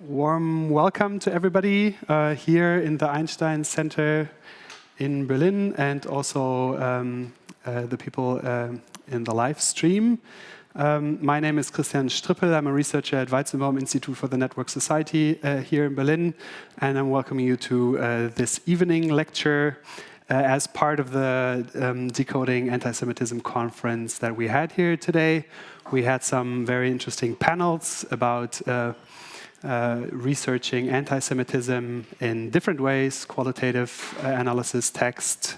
Warm welcome to everybody here in the Einstein Center in Berlin, and also the people in the live stream. My name is Christian Strippel. I'm a researcher at Weizenbaum Institute for the Network Society here in Berlin, and I'm welcoming you to this evening lecture as part of the Decoding Antisemitism conference that we had here today. We had some very interesting panels about researching anti-Semitism in different ways: qualitative analysis, text,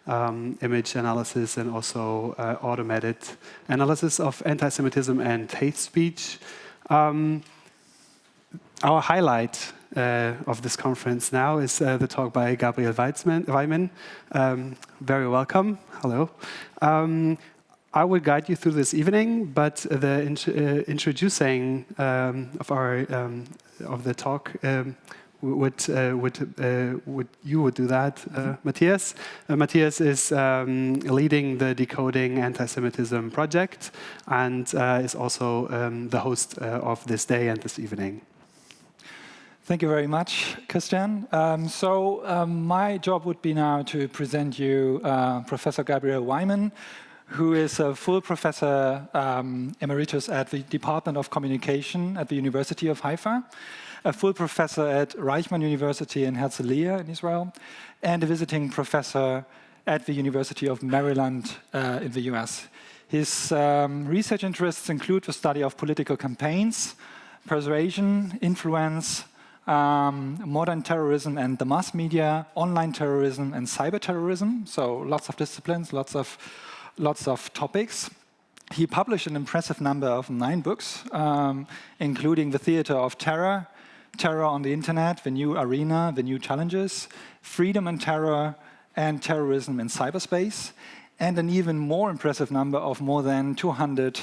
image analysis, and also automated analysis of anti-Semitism and hate speech. Our highlight of this conference now is the talk by Gabriel WEIMANN. Very welcome. Hello. I will guide you through this evening, but the introducing of the talk would do that, Matthias. Matthias is leading the Decoding Antisemitism project and is also the host of this day and this evening. Thank you very much, Christian. My job would be now to present you Professor Gabriel WEIMANN, who is a full professor emeritus at the Department of Communication at the University of Haifa, a full professor at WEIMANN University in Herzliya in Israel, and a visiting professor at the University of Maryland in the US. His research interests include the study of political campaigns, persuasion, influence, modern terrorism and the mass media, online terrorism and cyber terrorism. So lots of disciplines, lots of topics. He published an impressive number of 9 books, including The Theater of Terror, Terror on the Internet, The New Arena, The New Challenges, Freedom and Terror, and Terrorism in Cyberspace, and an even more impressive number of more than 200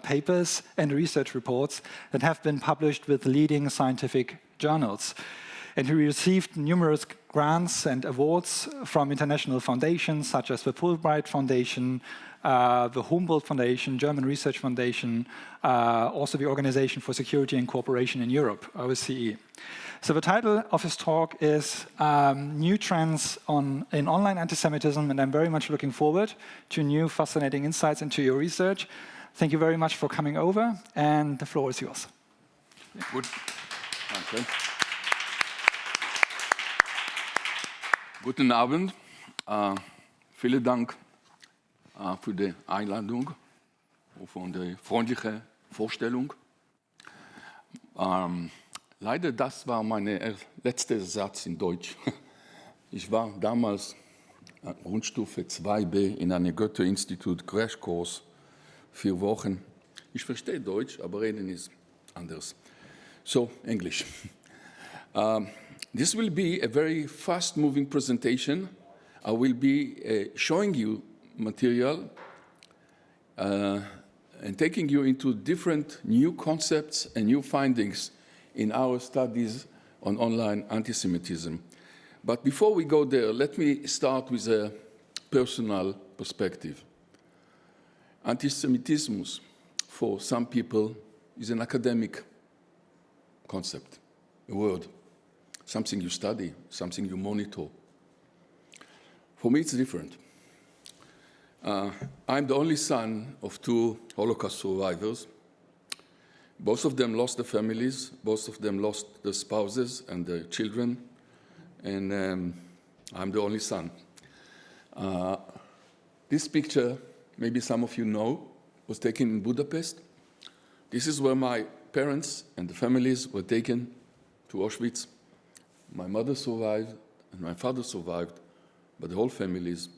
papers and research reports that have been published with leading scientific journals. And he received numerous grants and awards from international foundations such as the Fulbright Foundation, the Humboldt Foundation, German Research Foundation, also the Organization for Security and Cooperation in Europe, OSCE. So the title of his talk is New Trends in Online Antisemitism, and I'm very much looking forward to new fascinating insights into your research. Thank you very much for coming over, and the floor is yours. Good. Danke. Guten Abend. Vielen Dank für die Einladung und für die freundliche Vorstellung. Leider, das war mein letzter Satz in Deutsch. Ich war damals Grundstufe 2b in einem Goethe-Institut Crashkurs 4 Wochen. Ich verstehe Deutsch, aber reden ist anders. So, English. This will be a very fast-moving presentation. I will be showing you material and taking you into different new concepts and new findings in our studies on online antisemitism. But before we go there, let me start with a personal perspective. Antisemitism, for some people, is an academic concept, a word, something you study, something you monitor. For me, it's different. I'm the only son of 2 Holocaust survivors. Both of them lost their families, both of them lost their spouses and their children, and I'm the only son. This picture, maybe some of you know, was taken in Budapest. This is where my parents and the families were taken to Auschwitz. My mother survived and my father survived, but the whole families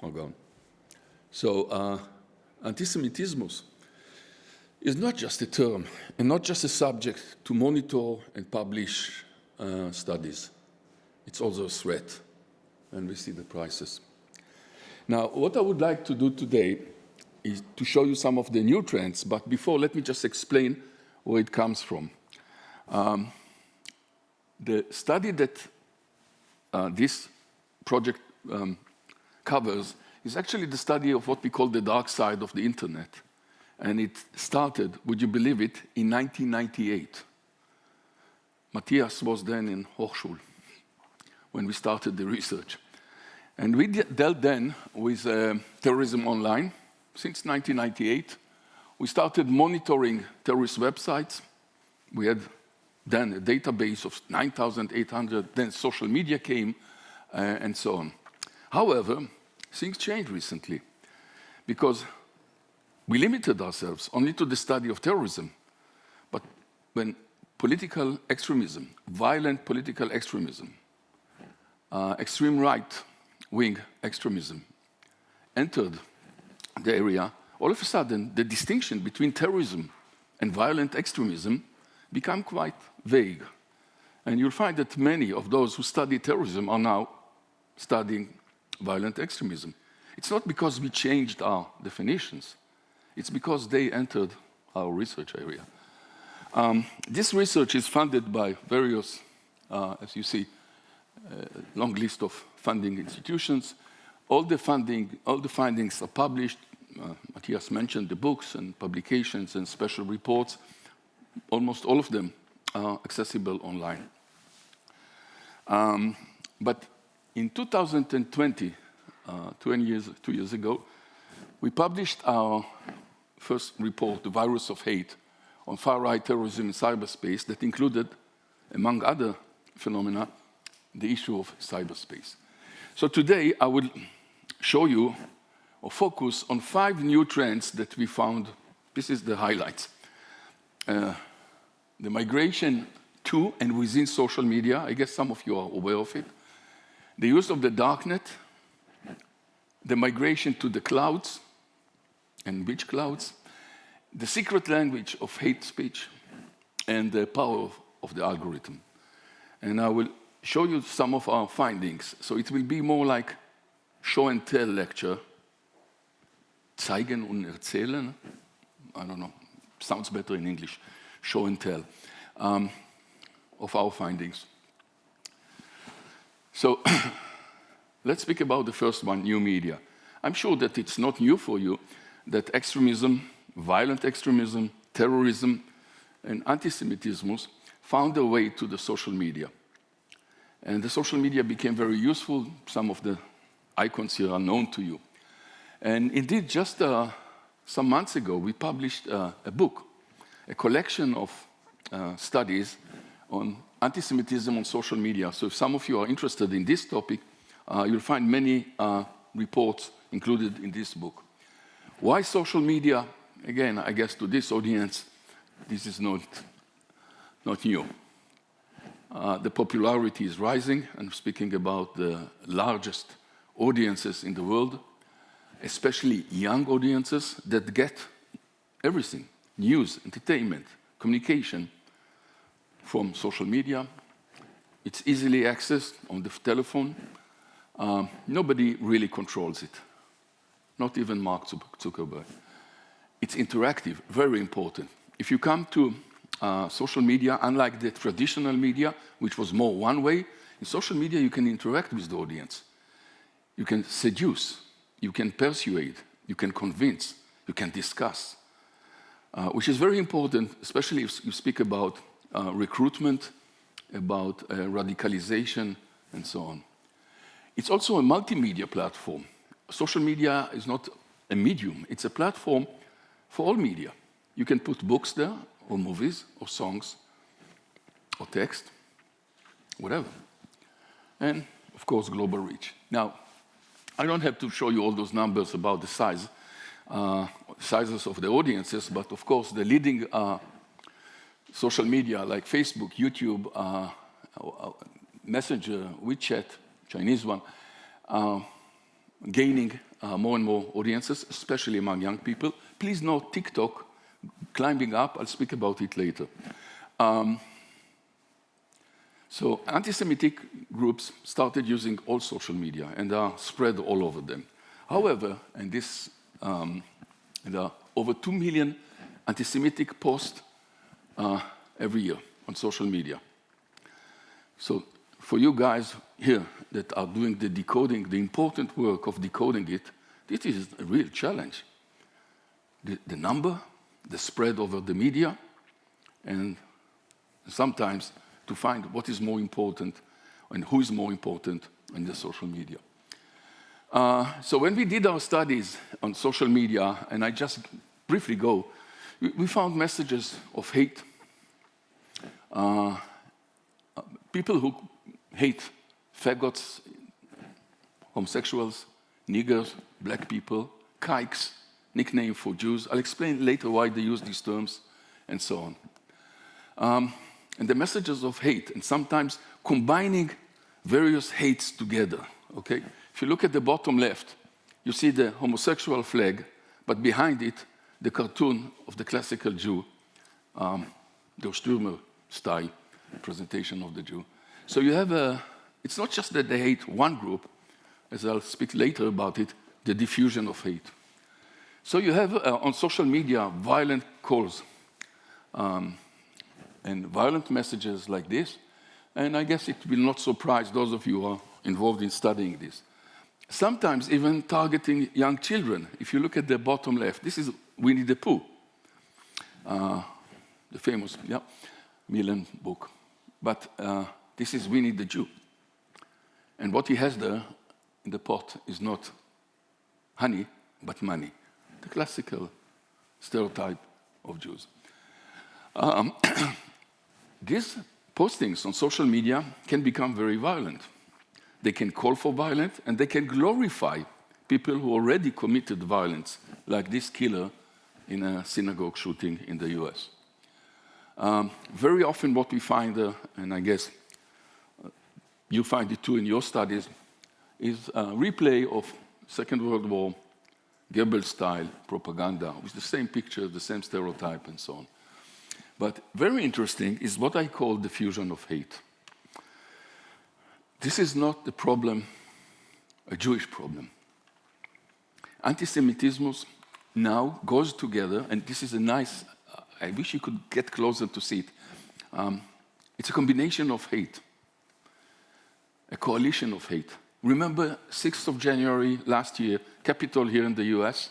are gone. So antisemitism is not just a term and not just a subject to monitor and publish studies. It's also a threat, and we see the prices. Now, what I would like to do today is to show you some of the new trends, but before, let me just explain where it comes from. The study that this project covers is actually the study of what we call the dark side of the internet. And it started, would you believe it, in 1998. Matthias was then in Hochschule when we started the research. And we dealt then with terrorism online. Since 1998, we started monitoring terrorist websites. We had then a database of 9,800, then social media came, and so on. However, things changed recently because we limited ourselves only to the study of terrorism. But when political extremism, violent political extremism, extreme right-wing extremism entered the area, all of a sudden the distinction between terrorism and violent extremism became quite vague. And you'll find that many of those who study terrorism are now studying violent extremism. It's not because we changed our definitions, it's because they entered our research area. This research is funded by various, as you see, long list of funding institutions. All the findings are published. Matthias mentioned the books and publications and special reports. Almost all of them are accessible online. But in 2020, 2 years ago, we published our first report, The Virus of Hate, on far-right terrorism in cyberspace that included, among other phenomena, the issue of cyberspace. So today I will show you or focus on 5 new trends that we found. This is the highlights. The migration to and within social media, I guess some of you are aware of it. The use of the darknet, the migration to the clouds, and which clouds, the secret language of hate speech, and the power of the algorithm. And I will show you some of our findings. So it will be more like show and tell lecture. Zeigen und erzählen. I don't know, sounds better in English. Show and tell of our findings. So let's speak about the first one, new media. I'm sure that it's not new for you that extremism, violent extremism, terrorism, and antisemitism found their way to the social media. And the social media became very useful. Some of the icons here are known to you. And indeed, just some months ago, we published a book, a collection of studies on antisemitism on social media. So if some of you are interested in this topic, you'll find many reports included in this book. Why social media? Again, I guess to this audience, this is not new. The popularity is rising. I'm speaking about the largest audiences in the world, especially young audiences that get everything, news, entertainment, communication from social media. It's easily accessed on the telephone. Nobody really controls it, not even Mark Zuckerberg. It's interactive, very important. If you come to social media, unlike the traditional media, which was more one way, in social media you can interact with the audience. You can seduce, you can persuade, you can convince, you can discuss, which is very important, especially if you speak about recruitment, about radicalization, and so on. It's also a multimedia platform. Social media is not a medium, it's a platform for all media. You can put books there, or movies, or songs, or text, whatever. And, of course, global reach. Now, I don't have to show you all those numbers about the sizes of the audiences, but, of course, the leading social media like Facebook, YouTube, Messenger, WeChat, Chinese one, gaining more and more audiences, especially among young people. Please note TikTok climbing up. I'll speak about it later. So anti-Semitic groups started using all social media and are spread all over them. However, and this, there are over 2 million anti-Semitic posts every year on social media. So for you guys here that are doing the decoding, the important work of decoding it, this is a real challenge. The number, the spread over the media, and sometimes to find what is more important and who is more important in the social media. So when we did our studies on social media, and I just briefly go, we found messages of hate. People who hate faggots, homosexuals, niggers, black people, kikes, nickname for Jews. I'll explain later why they use these terms, and so on. And the messages of hate, and sometimes combining various hates together, okay? If you look at the bottom left, you see the homosexual flag, but behind it, the cartoon of the classical Jew, the Stürmer style presentation of the Jew. So you have it's not just that they hate one group, as I'll speak later about it, the diffusion of hate. So you have on social media violent calls and violent messages like this, and I guess it will not surprise those of you who are involved in studying this. Sometimes even targeting young children. If you look at the bottom left, this is Winnie the Pooh, the famous Millen book. But this is Winnie the Jew. And what he has there in the pot is not honey, but money. The classical stereotype of Jews. These postings on social media can become very violent. They can call for violence, and they can glorify people who already committed violence, like this killer in a synagogue shooting in the US. Very often what we find, and I guess you find it too in your studies, is a replay of Second World War, Gabriel-style propaganda, with the same picture, the same stereotype, and so on. But very interesting is what I call diffusion of hate. This is not the problem, a Jewish problem. Antisemitism now goes together, and this is a nice, I wish you could get closer to see it. It's a combination of hate, a coalition of hate. Remember 6th of January last year, Capitol here in the US?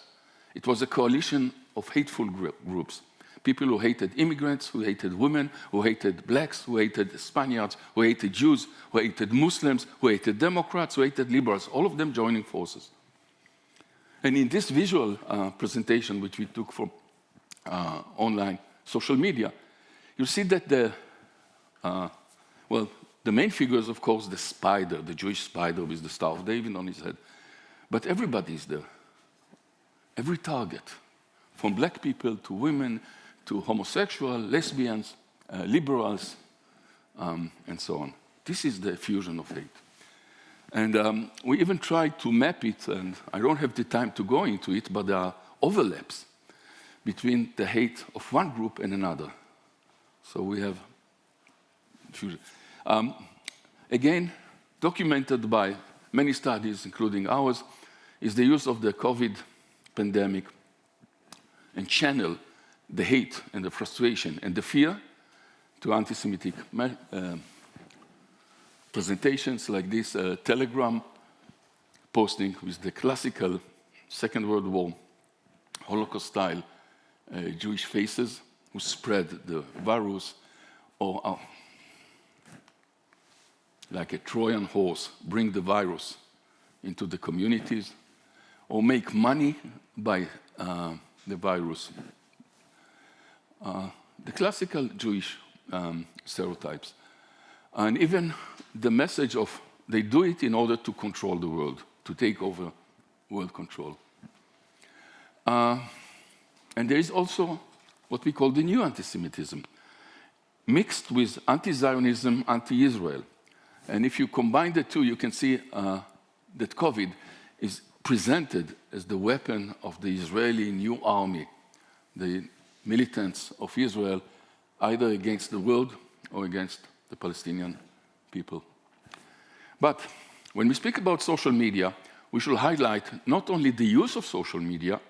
It was a coalition of hateful groups. People who hated immigrants, who hated women, who hated blacks, who hated Spaniards, who hated Jews, who hated Muslims, who hated Democrats, who hated liberals, all of them joining forces. And in this visual presentation, which we took from online social media, you see that the main figure is, of course, the spider, the Jewish spider with the Star of David on his head. But everybody is there. Every target, from black people to women, to homosexual, lesbians, liberals, and so on. This is the fusion of hate. And we even tried to map it, and I don't have the time to go into it, but there are overlaps between the hate of one group and another. So we have fusion. Again, documented by many studies, including ours, is the use of the COVID pandemic and channel the hate and the frustration and the fear to anti-Semitic presentations like this Telegram posting with the classical Second World War Holocaust-style Jewish faces who spread the virus, or like a Trojan horse, bring the virus into the communities, or make money by the virus. The classical Jewish stereotypes. And even the message of they do it in order to control the world, to take over world control. And there is also what we call the new anti-Semitism, mixed with anti-Zionism, anti-Israel. And if you combine the two, you can see that COVID is presented as the weapon of the Israeli new army, the militants of Israel, either against the world or against the Palestinian people. But when we speak about social media, we should highlight not only the use of social media,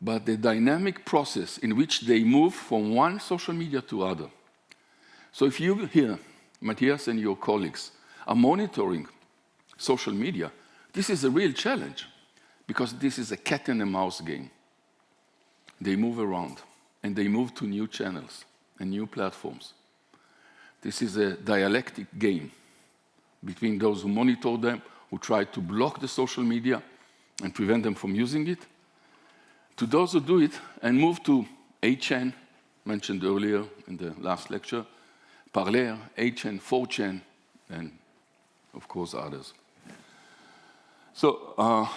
but the dynamic process in which they move from one social media to other. So if you here, Matthias and your colleagues, are monitoring social media, this is a real challenge, because this is a cat and a mouse game. They move around, and they move to new channels and new platforms. This is a dialectic game between those who monitor them, who try to block the social media and prevent them from using it, to those who do it and move to 8chan, mentioned earlier in the last lecture, Parler, 8chan, 4chan, and of course others. So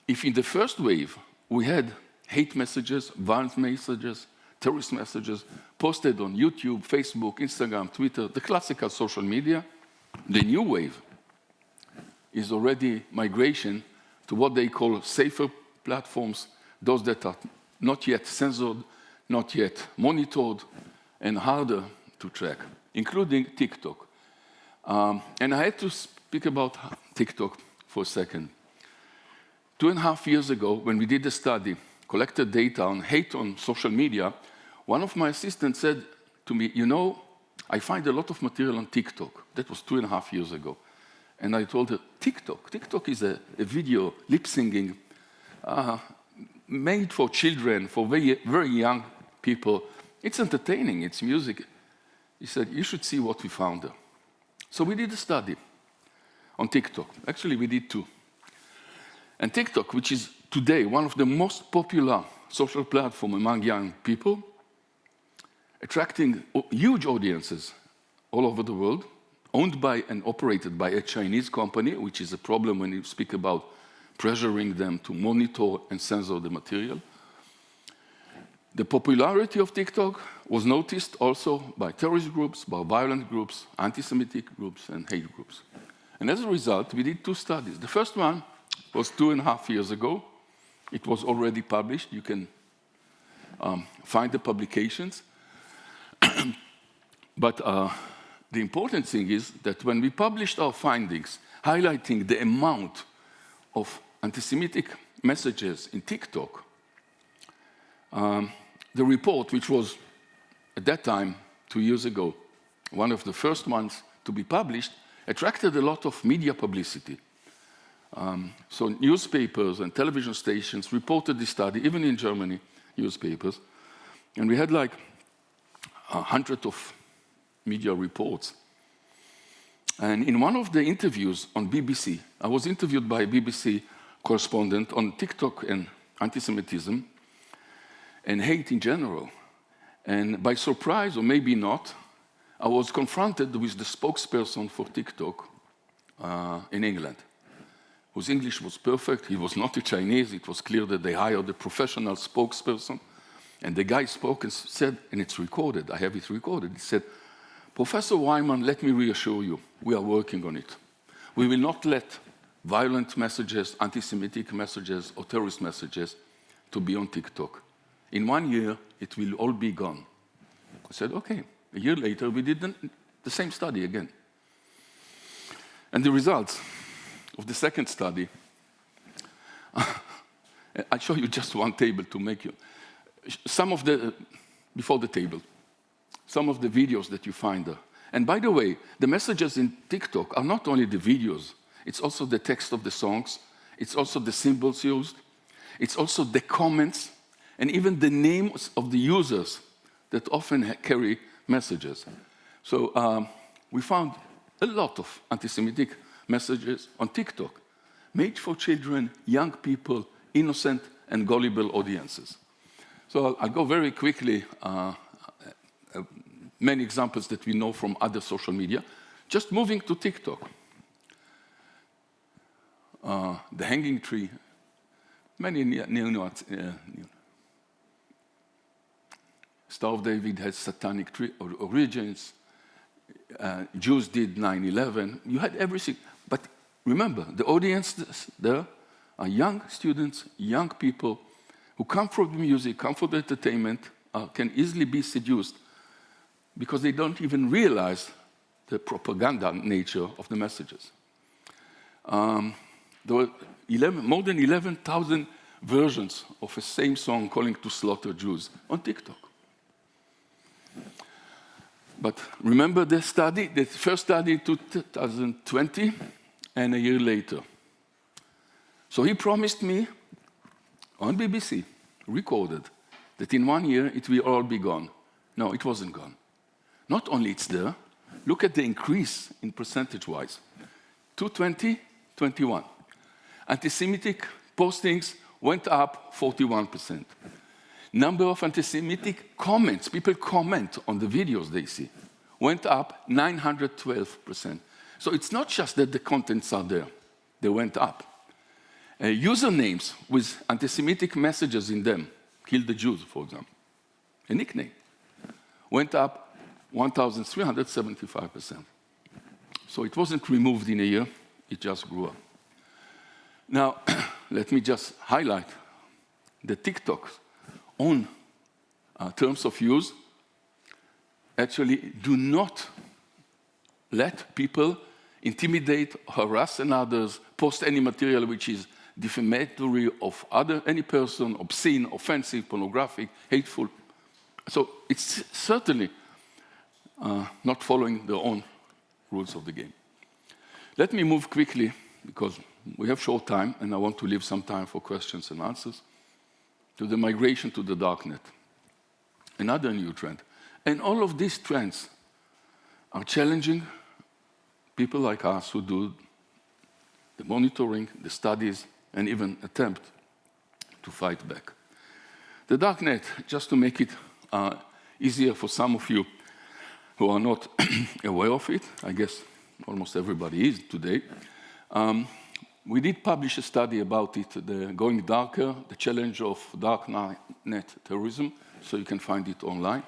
if in the first wave we had hate messages, violent messages, terrorist messages posted on YouTube, Facebook, Instagram, Twitter, the classical social media, the new wave is already migration to what they call safer platforms, those that are not yet censored, not yet monitored, and harder to track, including TikTok. And I had to speak about TikTok for a second. 2.5 years ago, when we did a study, collected data on hate on social media, one of my assistants said to me, you know, I find a lot of material on TikTok. That was 2.5 years ago. And I told her, TikTok is a video lip-singing made for children, for very, very young people. It's entertaining, it's music. He said, you should see what we found there. So we did a study on TikTok. Actually, we did 2. And TikTok, which is today one of the most popular social platforms among young people, attracting huge audiences all over the world, owned by and operated by a Chinese company, which is a problem when you speak about pressuring them to monitor and censor the material. The popularity of TikTok was noticed also by terrorist groups, by violent groups, anti-Semitic groups, and hate groups. And as a result, we did 2 studies. The first one was 2.5 years ago. It was already published. You can find the publications. But the important thing is that when we published our findings, highlighting the amount of anti-Semitic messages in TikTok, the report, which was at that time, 2 years ago, one of the first ones to be published, attracted a lot of media publicity. So newspapers and television stations reported this study, even in Germany, newspapers. And we had like 100 of media reports. And in one of the interviews on BBC, I was interviewed by a BBC correspondent on TikTok and anti-Semitism and hate in general. And by surprise, or maybe not, I was confronted with the spokesperson for TikTok in England, whose English was perfect. He was not a Chinese. It was clear that they hired a professional spokesperson. And the guy spoke and said, and it's recorded, I have it recorded, he said, Professor WEIMANN, let me reassure you, we are working on it. We will not let violent messages, anti-Semitic messages, or terrorist messages to be on TikTok. In 1 year, it will all be gone. I said, okay. A year later, we did the same study again. And the results of the second study, I'll show you just one table to make you. Some of the, before the table, some of the videos that you find there. And by the way, the messages in TikTok are not only the videos, it's also the text of the songs, it's also the symbols used, it's also the comments, and even the names of the users that often carry messages. So we found a lot of anti-Semitic messages on TikTok, made for children, young people, innocent and gullible audiences. So I'll go very quickly, many examples that we know from other social media. Just moving to TikTok. The hanging tree, many Star of David has satanic origins. Jews did 9/11. You had everything. But remember, the audience there are young students, young people who come from the music, come from the entertainment, can easily be seduced because they don't even realize the propaganda nature of the messages. There were more than 11,000 versions of a same song calling to slaughter Jews on TikTok. But remember the study, the first study in 2020 and a year later. So he promised me on BBC, recorded, that in 1 year it will all be gone. No, it wasn't gone. Not only it's there, look at the increase in percentage-wise. 2020, 21. Anti-Semitic postings went up 41%. Number of anti-Semitic comments, people comment on the videos they see, went up 912%. So it's not just that the contents are there, they went up. Usernames with anti-Semitic messages in them, kill the Jews, for example, a nickname, went up 1,375%. So it wasn't removed in a year, it just grew up. Now, let me just highlight the TikTok's own terms of use actually do not let people intimidate, harass others, post any material which is defamatory of any person, obscene, offensive, pornographic, hateful. So it's certainly not following their own rules of the game. Let me move quickly, because we have short time, and I want to leave some time for questions and answers, to the migration to the darknet, another new trend. And all of these trends are challenging people like us who do the monitoring, the studies, and even attempt to fight back. The darknet, just to make it easier for some of you who are not aware of it, I guess almost everybody is today, we did publish a study about it, the Going Darker, the challenge of darknet terrorism, so you can find it online.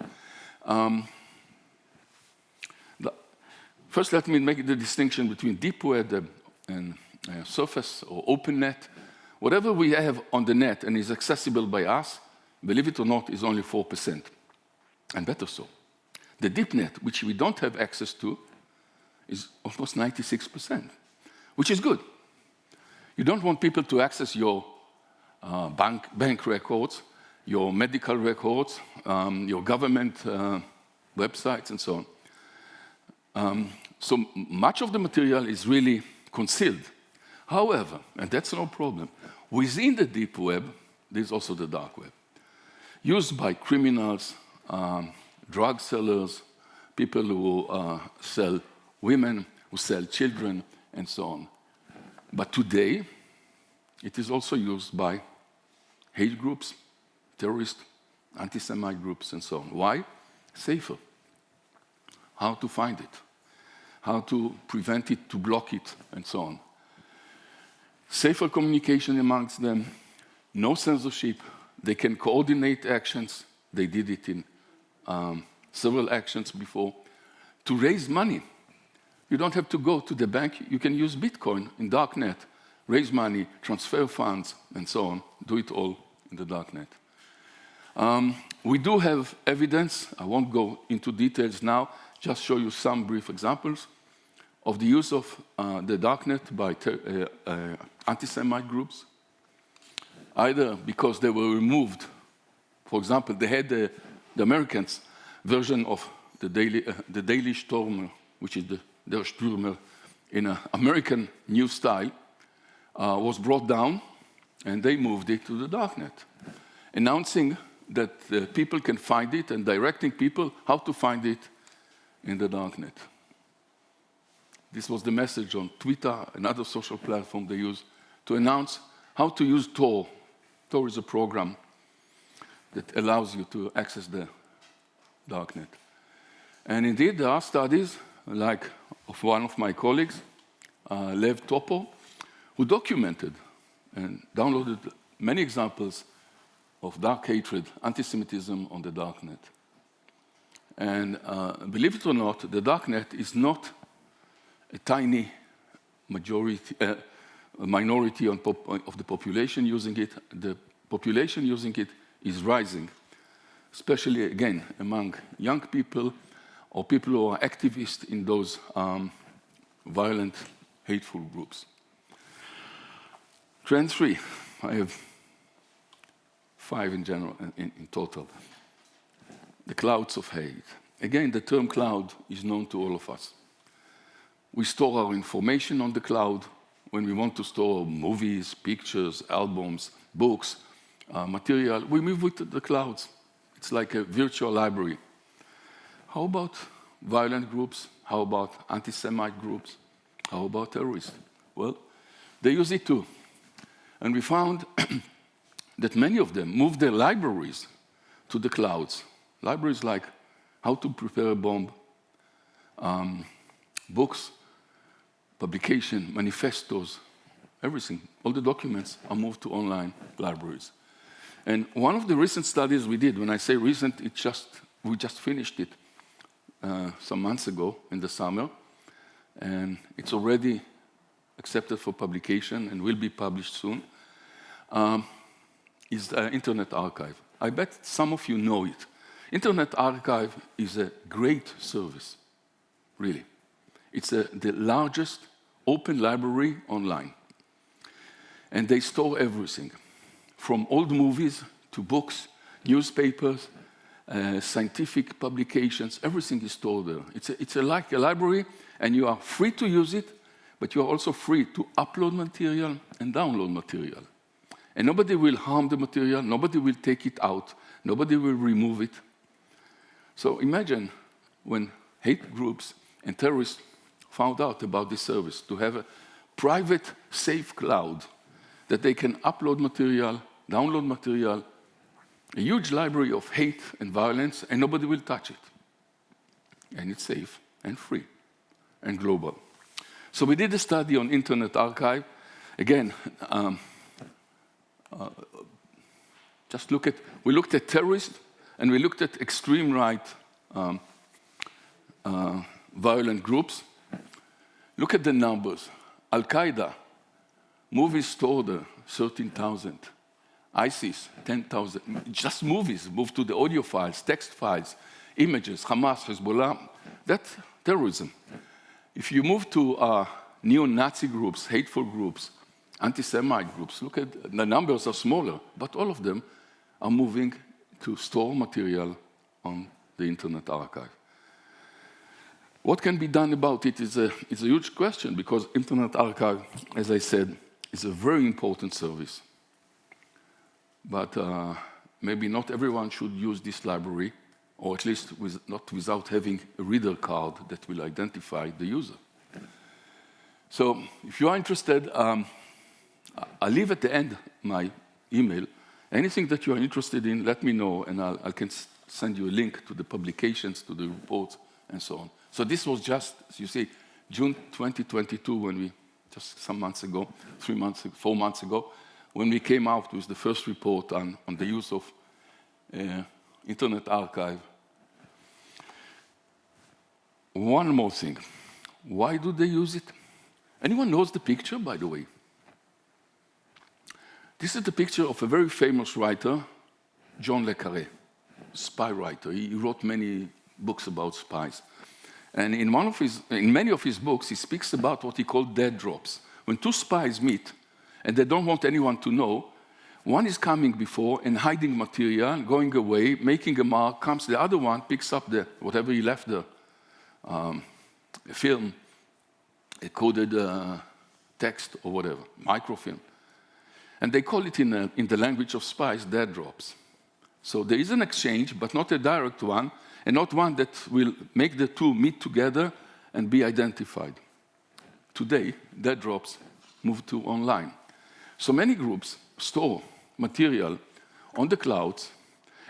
First, let me make the distinction between deep web and surface or open net. Whatever we have on the net and is accessible by us, believe it or not, is only 4%, and better so. The deep net, which we don't have access to, is almost 96%, which is good. You don't want people to access your bank records, your medical records, your government websites, and so on. So much of the material is really concealed. However, and that's no problem, within the deep web, there's also the dark web, used by criminals, drug sellers, people who sell women, who sell children, and so on. But today, it is also used by hate groups, terrorist, anti-Semite groups, and so on. Why? Safer. How to find it, how to prevent it, to block it, and so on. Safer communication amongst them, no censorship. They can coordinate actions. They did it in several actions before. To raise money, you don't have to go to the bank. You can use Bitcoin in darknet, raise money, transfer funds, and so on. Do it all in the darknet. We do have evidence. I won't go into details now, just show you some brief examples of the use of the darknet by anti-Semite groups, either because they were removed. For example, they had the Americans' version of the Daily Stormer, which is Der Stürmer, in an American news style, was brought down, and they moved it to the darknet, announcing that people can find it and directing people how to find it in the darknet. This was the message on Twitter, another social platform they use, to announce how to use Tor. Tor is a program that allows you to access the darknet. And indeed, there are studies, like of one of my colleagues, Lev Topo, who documented and downloaded many examples of dark hatred, anti-Semitism on the darknet. And believe it or not, the darknet is not a tiny minority of the population using it. The population using it is rising, especially, again, among young people or people who are activists in those violent, hateful groups. Trend 3, I have 5 in general, in total. The clouds of hate. Again, the term cloud is known to all of us. We store our information on the cloud when we want to store movies, pictures, albums, books, material. We move with the clouds. It's like a virtual library. How about violent groups? How about anti-Semite groups? How about terrorists? Well, they use it too. And we found that many of them moved their libraries to the clouds. Libraries like how to prepare a bomb, books, publication, manifestos, everything. All the documents are moved to online libraries. And one of the recent studies we did, when I say recent, we just finished it some months ago in the summer, and it's already accepted for publication and will be published soon, is the Internet Archive. I bet some of you know it. Internet Archive is a great service, really. It's the largest open library online. And they store everything, from old movies to books, newspapers, scientific publications, everything is stored there. It's like a library, and you are free to use it, but you are also free to upload material and download material. And nobody will harm the material, nobody will take it out, nobody will remove it. So imagine when hate groups and terrorists found out about this service, to have a private, safe cloud that they can upload material, download material, a huge library of hate and violence, and nobody will touch it. And it's safe and free and global. So we did a study on Internet Archive. Again, we looked at terrorists, and we looked at extreme right violent groups. Look at the numbers. Al-Qaeda, movies stored 13,000. ISIS, 10,000. Just movies moved to the audio files, text files, images, Hamas, Hezbollah. That's terrorism. If you move to neo-Nazi groups, hateful groups, anti-Semite groups, look at the numbers are smaller, but all of them are moving to store material on the Internet Archive. What can be done about it is a huge question, because Internet Archive, as I said, is a very important service. But maybe not everyone should use this library, or at least not without having a reader card that will identify the user. So if you are interested, I'll leave at the end my email. Anything that you are interested in, let me know, and I can send you a link to the publications, to the reports, and so on. So this was just, as you see, June 2022, when we, just some months ago, 4 months ago, when we came out with the first report on the use of Internet Archive. One more thing. Why do they use it? Anyone knows the picture, by the way? This is the picture of a very famous writer, John le Carré, spy writer. He wrote many books about spies. And in many of his books, he speaks about what he called dead drops. When two spies meet, and they don't want anyone to know, one is coming before and hiding material, going away, making a mark, comes the other one, picks up whatever he left there, a film, a coded text or whatever, microfilm. And they call it in the language of spies, dead drops. So there is an exchange, but not a direct one, and not one that will make the two meet together and be identified. Today, dead drops move to online. So many groups store material on the clouds,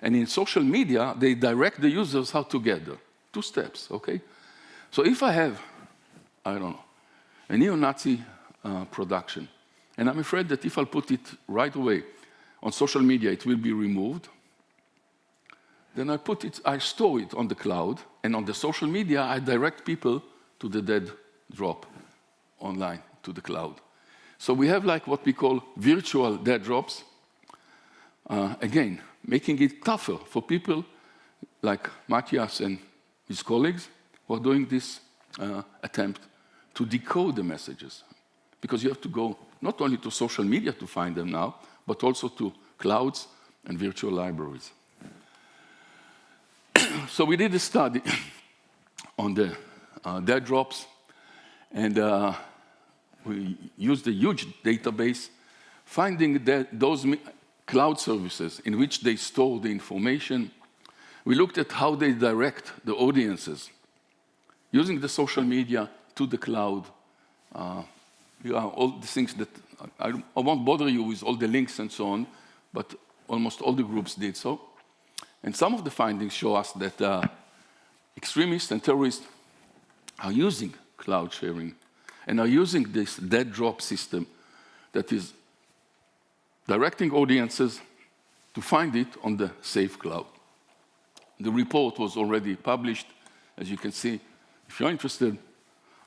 and in social media, they direct the users how to get there. 2 steps, okay? So if I have, I don't know, a neo-Nazi production, and I'm afraid that if I'll put it right away on social media, it will be removed, then I store it on the cloud, and on the social media, I direct people to the dead drop online, to the cloud. So we have like what we call virtual dead drops, again, making it tougher for people like Matthias and his colleagues who are doing this attempt to decode the messages. Because you have to go not only to social media to find them now, but also to clouds and virtual libraries. So we did a study on the dead drops, and we used a huge database, finding those cloud services in which they store the information. We looked at how they direct the audiences using the social media to the cloud. All the things that I won't bother you with all the links and so on, but almost all the groups did so. And some of the findings show us that extremists and terrorists are using cloud sharing and are using this dead drop system that is directing audiences to find it on the safe cloud. The report was already published, as you can see, if you're interested,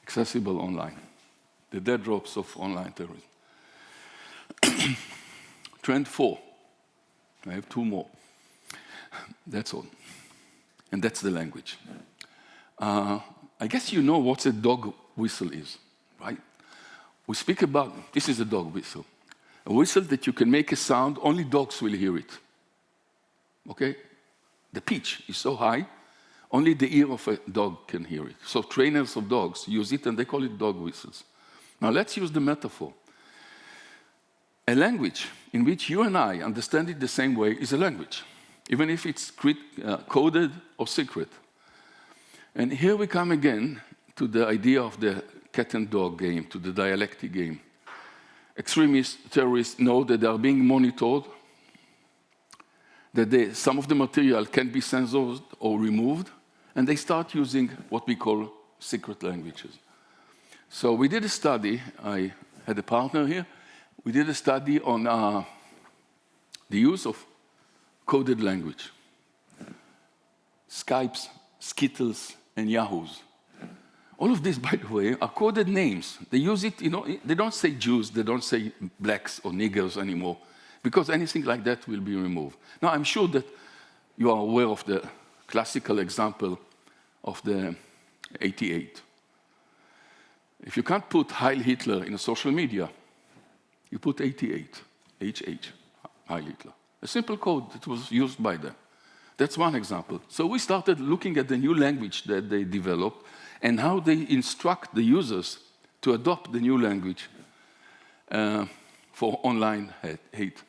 accessible online. The dead drops of online terrorism. Trend 4. I have 2 more. That's all. And that's the language. I guess you know what a dog whistle is, right? We speak about, this is a dog whistle. A whistle that you can make a sound, only dogs will hear it. Okay? The pitch is so high, only the ear of a dog can hear it. So trainers of dogs use it and they call it dog whistles. Now let's use the metaphor. A language in which you and I understand it the same way is a language, even if it's coded or secret. And here we come again to the idea of the cat and dog game, to the dialectic game. Extremists, terrorists know that they are being monitored, that some of the material can be censored or removed, and they start using what we call secret languages. So we did a study, I had a partner here, we did a study on the use of coded language. Skypes, Skittles, and Yahoos. All of these, by the way, are coded names. They use it, they don't say Jews, they don't say blacks or niggers anymore, because anything like that will be removed. Now, I'm sure that you are aware of the classical example of the 88. If you can't put Heil Hitler in a social media, you put 88, HH, Heil Hitler. A simple code that was used by them. That's one example. So we started looking at the new language that they developed and how they instruct the users to adopt the new language for online hate.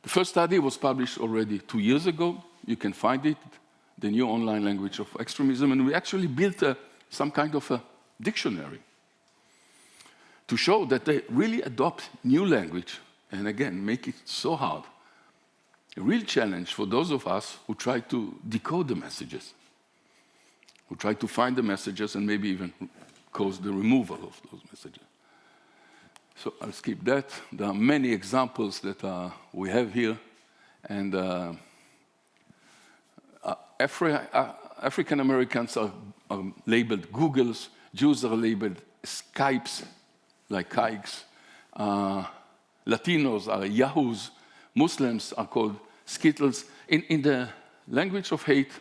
The first study was published already 2 years ago. You can find it, the new online language of extremism, and we actually built some kind of a dictionary to show that they really adopt new language and again, make it so hard. A real challenge for those of us who try to decode the messages, who try to find the messages and maybe even cause the removal of those messages. So I'll skip that. There are many examples that we have here. And African Americans are labeled Googles, Jews are labeled Skypes, like Kikes, Latinos are Yahoos, Muslims are called Skittles. In the language of hate,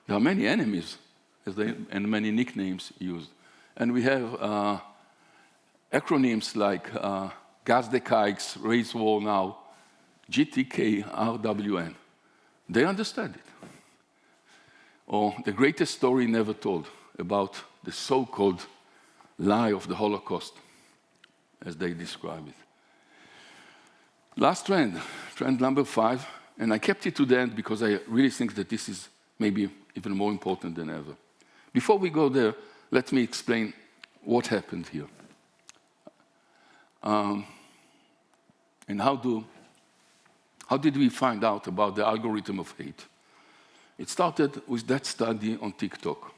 there are many enemies and many nicknames used. And we have acronyms like Gas the Kikes, Raise War Now, GTK, RWN. They understand it. Or the greatest story never told about the so-called lie of the Holocaust, as they describe it. Last trend number 5, and I kept it to the end because I really think that this is maybe even more important than ever. Before we go there, let me explain what happened here. And how did we find out about the algorithm of hate? It started with that study on TikTok.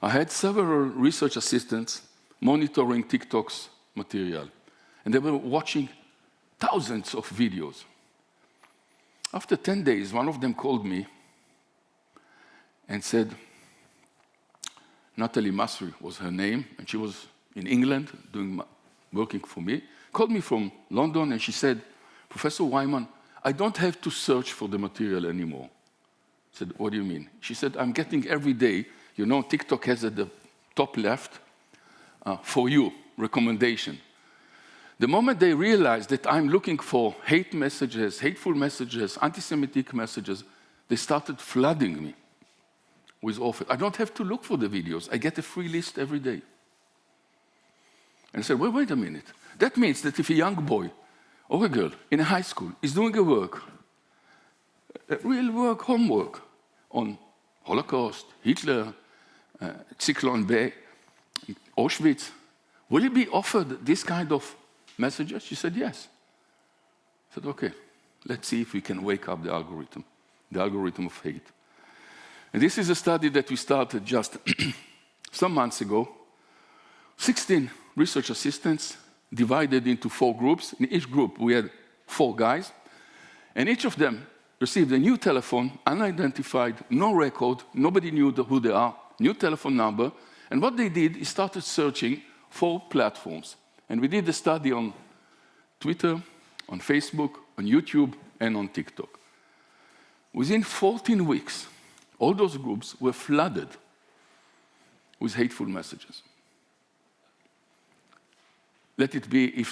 I had several research assistants monitoring TikTok's material, and they were watching thousands of videos. After 10 days, one of them called me and said, Natalie Masri was her name, and she was in England working for me, called me from London, and she said, Professor WEIMANN, I don't have to search for the material anymore. I said, what do you mean? She said, I'm getting every day, TikTok has at the top left, for you, recommendation. The moment they realized that I'm looking for hate messages, hateful messages, anti-Semitic messages, they started flooding me with offers. I don't have to look for the videos. I get a free list every day. And I said, wait a minute. That means that if a young boy or a girl in a high school is doing a real work, homework on Holocaust, Hitler, Zyklon B, Auschwitz, will you be offered this kind of messages? She said, yes. I said, okay, let's see if we can wake up the algorithm of hate. And this is a study that we started just some months ago. 16 research assistants divided into 4 groups. In each group, we had 4 guys, and each of them received a new telephone, unidentified, no record, nobody knew who they are, new telephone number, and what they did is started searching for platforms. And we did the study on Twitter, on Facebook, on YouTube, and on TikTok. Within 14 weeks, all those groups were flooded with hateful messages. Let it be,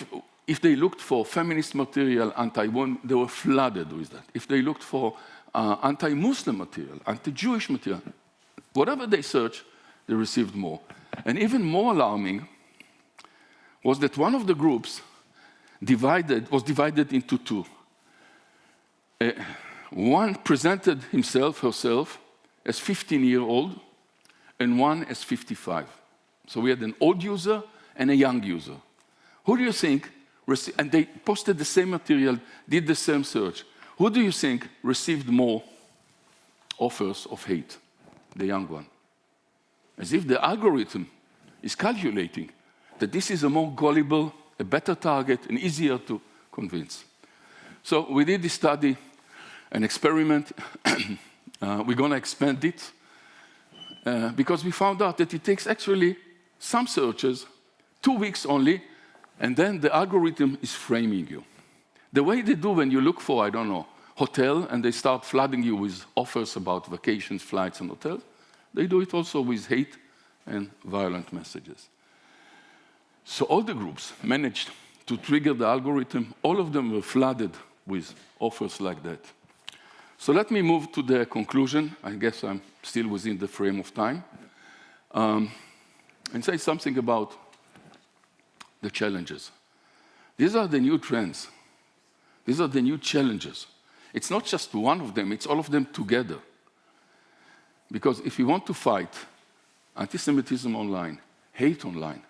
if they looked for feminist material, anti-women, they were flooded with that. If they looked for anti-Muslim material, anti-Jewish material, whatever they searched, they received more. And even more alarming was that one of the groups was divided into 2. One presented herself as 15-year-old, and one as 55. So we had an old user and a young user. Who do you think, and they posted the same material, did the same search. Who do you think received more offers of hate? The young one. As if the algorithm is calculating that this is a more gullible, a better target, and easier to convince. So we did this study, an experiment. We're going to expand it because we found out that it takes actually some searches, 2 weeks only, and then the algorithm is framing you. The way they do when you look for, I don't know, hotel, and they start flooding you with offers about vacations, flights, and hotels, they do it also with hate and violent messages. So all the groups managed to trigger the algorithm. All of them were flooded with offers like that. So let me move to the conclusion. I guess I'm still within the frame of time. And say something about the challenges. These are the new trends. These are the new challenges. It's not just one of them, it's all of them together. Because if we want to fight anti-Semitism online, hate online,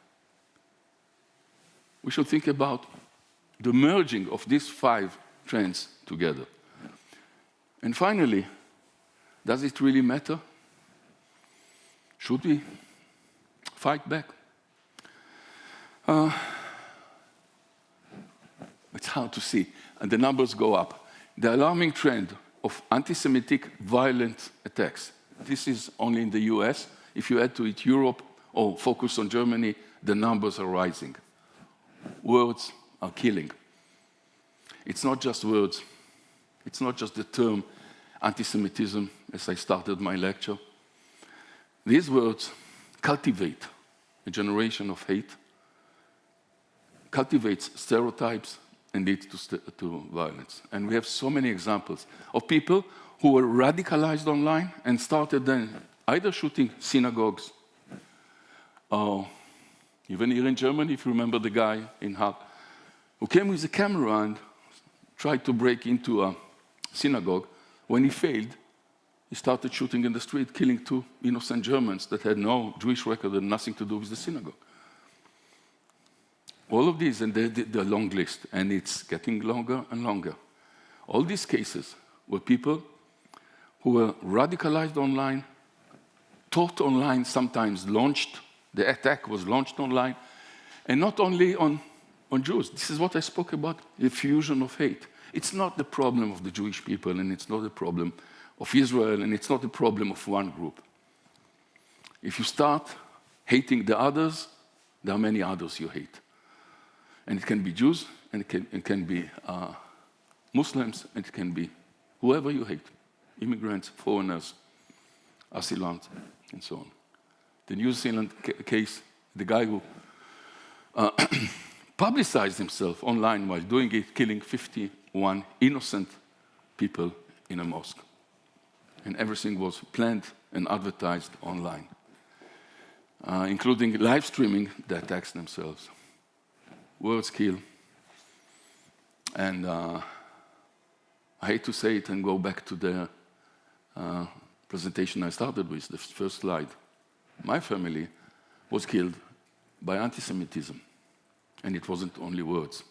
we should think about the merging of these 5 trends together. And finally, does it really matter? Should we fight back? It's hard to see, and the numbers go up. The alarming trend of anti-Semitic violent attacks. This is only in the US. If you add to it Europe or focus on Germany, the numbers are rising. Words are killing. It's not just words. It's not just the term anti-Semitism, as I started my lecture. These words cultivate a generation of hate, cultivates stereotypes, and leads to violence. And we have so many examples of people who were radicalized online and started then either shooting synagogues, or even here in Germany, if you remember the guy in Haifa, who came with a camera and tried to break into a synagogue. When he failed, he started shooting in the street, killing 2 innocent Germans that had no Jewish record and nothing to do with the synagogue. All of these, and the long list, and it's getting longer and longer. All these cases were people who were radicalized online, taught online, sometimes launched. The attack was launched online, and not only on Jews. This is what I spoke about, the fusion of hate. It's not the problem of the Jewish people, and it's not the problem of Israel, and it's not the problem of one group. If you start hating the others, there are many others you hate. And it can be Jews, and it can be Muslims, and it can be whoever you hate. Immigrants, foreigners, asylums, and so on. The New Zealand case, the guy who publicized himself online while doing it, killing 51 innocent people in a mosque. And everything was planned and advertised online, including live streaming the attacks themselves. Words kill. And I hate to say it and go back to the presentation I started with, the first slide. my family, was killed by anti-Semitism. And it wasn't only words.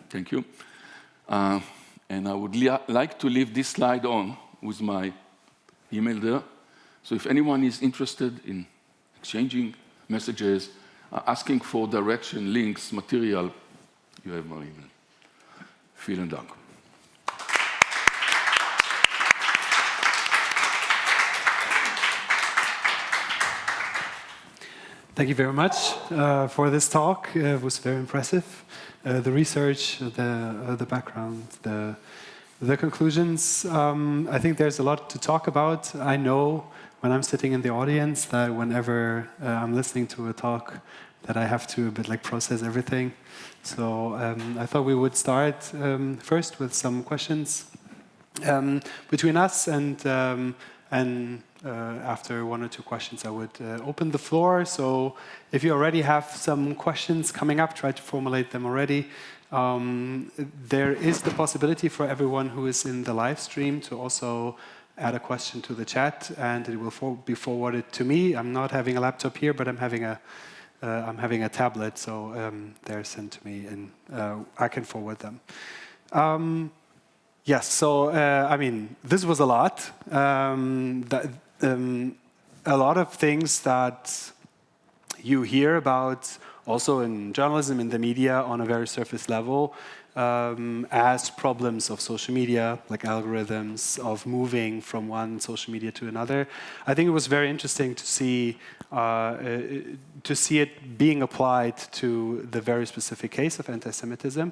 Thank you. And I would like to leave this slide on with my email there. So if anyone is interested in exchanging messages, asking for direction, links, material, you have my email. Vielen Dank. Thank you very much for this talk. It was very impressive. The research, the background, the conclusions. I think there's a lot to talk about. I know when I'm sitting in the audience that whenever I'm listening to a talk, that I have to a bit like process everything. So I thought we would start first with some questions between us, and after one or two questions, I would open the floor. So if you already have some questions coming up, try to formulate them already. There is the possibility for everyone who is in the live stream to also add a question to the chat, and it will be forwarded to me. I'm not having a laptop here, but I'm having a tablet, so they're sent to me, and I can forward them. Yes, so I mean, this was a lot. A lot of things that you hear about also in journalism, in the media, on a very surface level, as problems of social media, like algorithms, of moving from one social media to another. I think it was very interesting to see it being applied to the very specific case of anti-Semitism.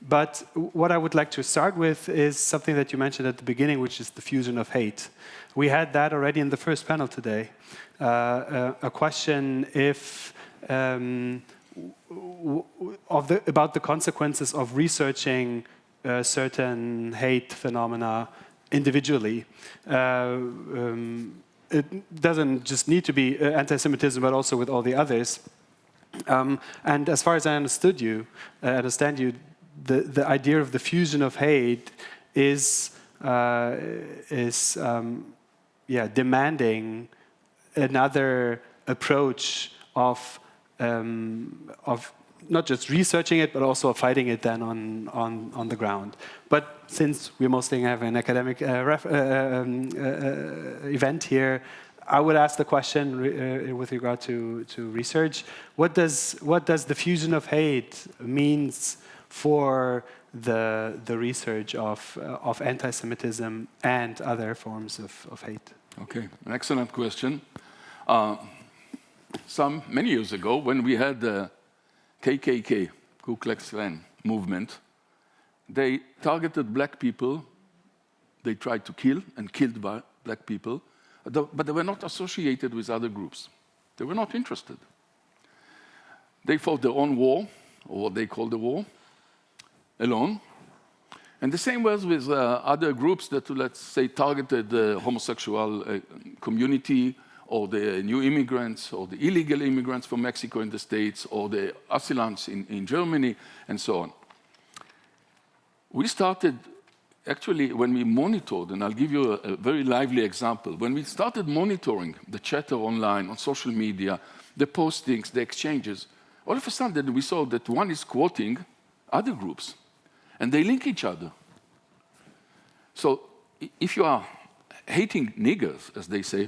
But what I would like to start with is something that you mentioned at the beginning, which is the fusion of hate. We had that already in the first panel today. A question if about the consequences of researching certain hate phenomena individually. It doesn't just need to be anti-Semitism, but also with all the others. And as far as I understand you, the idea of the fusion of hate is demanding another approach of not just researching it, but also fighting it then on the ground. But since we mostly have an academic event here, I would ask the question with regard to research: what does the fusion of hate means for the research of anti-Semitism and other forms of hate? Okay, an excellent question. Many years ago, when we had the KKK, Ku Klux Klan movement, they targeted black people. They tried to kill and killed black people, but they were not associated with other groups. They were not interested. They fought their own war, or what they called the war, alone. And the same was with other groups that, let's say, targeted the homosexual community, or the new immigrants, or the illegal immigrants from Mexico in the States, or the asylums in Germany, and so on. We started, actually, when we monitored, and I'll give you a very lively example. When we started monitoring the chatter online, on social media, the postings, the exchanges, all of a sudden we saw that one is quoting other groups, and they link each other. So if you are hating niggers, as they say,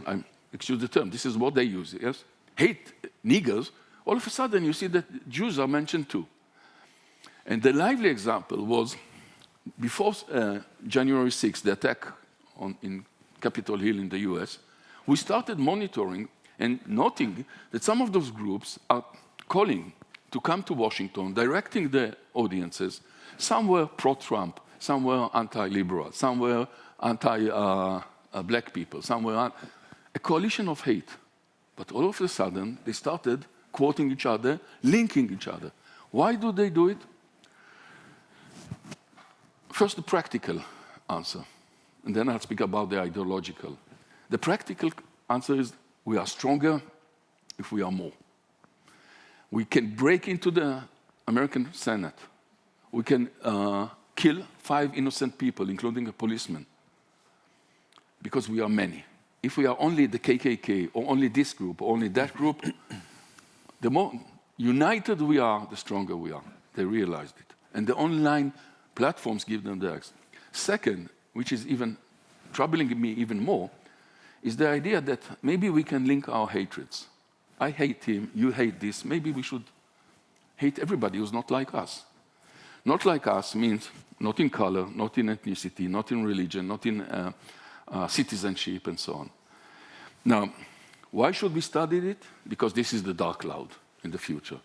excuse the term, this is what they use, yes? Hate niggers, all of a sudden you see that Jews are mentioned too. And the lively example was before January 6th, the attack in Capitol Hill in the US, we started monitoring and noting that some of those groups are calling to come to Washington, directing the audiences. Some were pro-Trump, some were anti-liberal, some were anti-black people, some were a coalition of hate. But all of a sudden, they started quoting each other, linking each other. Why do they do it? First, the practical answer, and then I'll speak about the ideological. The practical answer is we are stronger if we are more. We can break into the American Senate. We can kill 5 innocent people, including a policeman, because we are many. if we are only the KKK, or only this group, or only that group, the more united we are, the stronger we are. They realized it. And the online platforms give them the access. Second, which is even troubling me even more, is the idea that maybe we can link our hatreds. I hate him, you hate this. Maybe we should hate everybody who's not like us. Not like us means not in color, not in ethnicity, not in religion, not in citizenship, and so on. Now, why should we study it? Because this is the dark cloud in the future.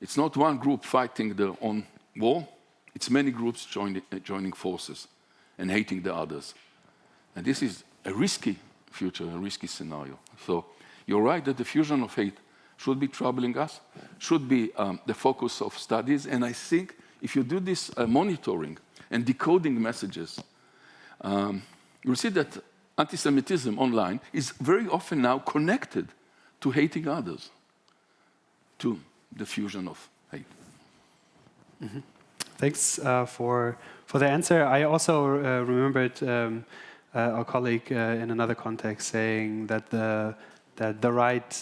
It's not one group fighting their own war. It's many groups joining forces and hating the others. And this is a risky future, a risky scenario. So you're right that the fusion of hate should be troubling us, should be the focus of studies. And I think if you do this monitoring and decoding messages, you'll see that anti-Semitism online is very often now connected to hating others, to the fusion of hate. Mm-hmm. Thanks for the answer. I also remembered our colleague in another context saying that the right,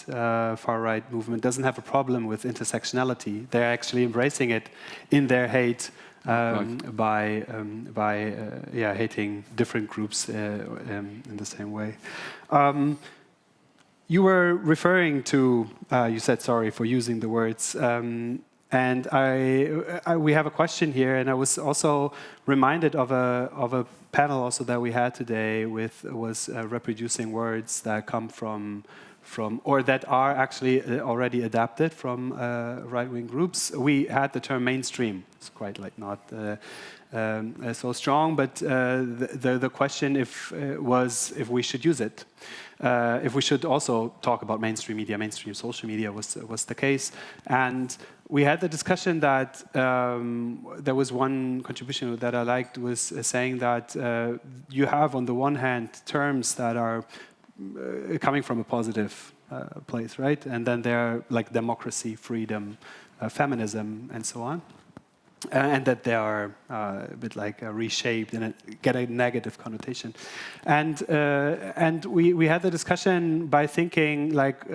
far-right movement doesn't have a problem with intersectionality. They're actually embracing it in their hate by hating different groups in the same way. You were referring to, you said sorry for using the words, and we have a question here, and I was also reminded of a panel also that we had today was reproducing words that come from or that are actually already adapted from right-wing groups. We had the term mainstream. It's quite like not so strong, but the question was if we should use it. If we should also talk about mainstream media, mainstream social media was the case. And we had the discussion that there was one contribution that I liked was saying that you have on the one hand terms that are coming from a positive place, right? And then there are like democracy, freedom, feminism, and so on. And that they are a bit like reshaped and get a negative connotation. And we had the discussion by thinking like,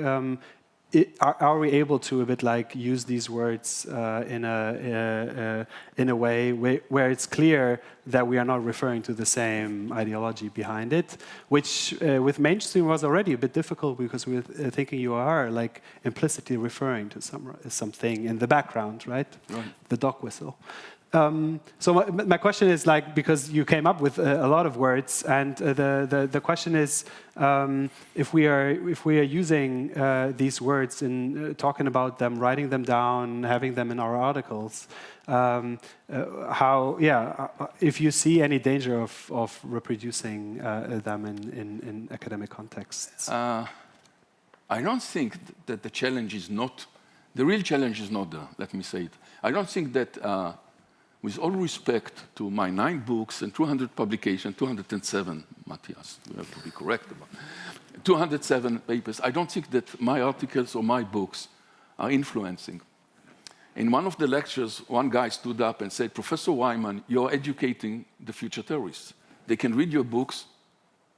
are we able to a bit like use these words in a way where it's clear that we are not referring to the same ideology behind it, which with mainstream was already a bit difficult because we're thinking you are like implicitly referring to something in the background, right? The dog whistle. So my question is like, because you came up with a lot of words, and the question is, if we are using these words in talking about them, writing them down, having them in our articles, if you see any danger of reproducing them in academic contexts. I don't think that the challenge is not, the real challenge is not there, let me say it. I don't think that with all respect to my 9 books and 200 publications, 207, Matthias, you have to be correct about 207 papers, I don't think that my articles or my books are influencing. In one of the lectures, one guy stood up and said, Professor WEIMANN, you're educating the future terrorists. They can read your books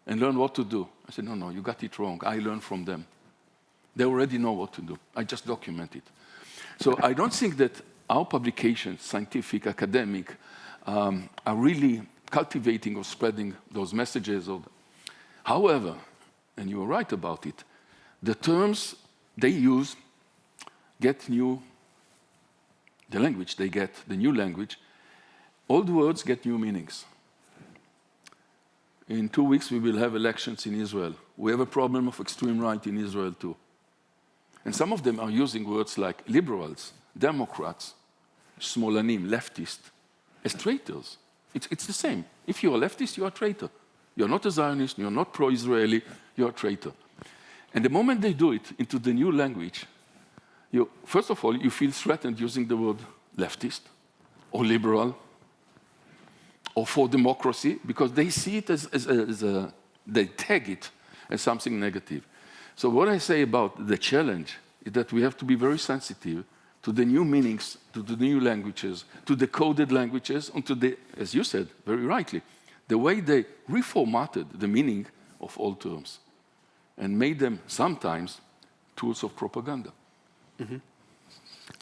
and learn what to do. I said, no, you got it wrong. I learn from them. They already know what to do. I just document it. So I don't think that our publications, scientific, academic, are really cultivating or spreading those messages. However, and you are right about it, the terms they use get new, the language they get, the new language, old words get new meanings. In 2 weeks, we will have elections in Israel. We have a problem of extreme right in Israel too. And some of them are using words like liberals, Democrats, Smolanim, leftist, as traitors. It's the same. If you're a leftist, you're a traitor. You're not a Zionist, you're not pro-Israeli, you're a traitor. And the moment they do it into the new language, first of all, you feel threatened using the word leftist, or liberal, or for democracy, because they see it they tag it as something negative. So what I say about the challenge is that we have to be very sensitive to the new meanings, to the new languages, to the coded languages, and to the, as you said very rightly, the way they reformatted the meaning of all terms. and made them sometimes tools of propaganda.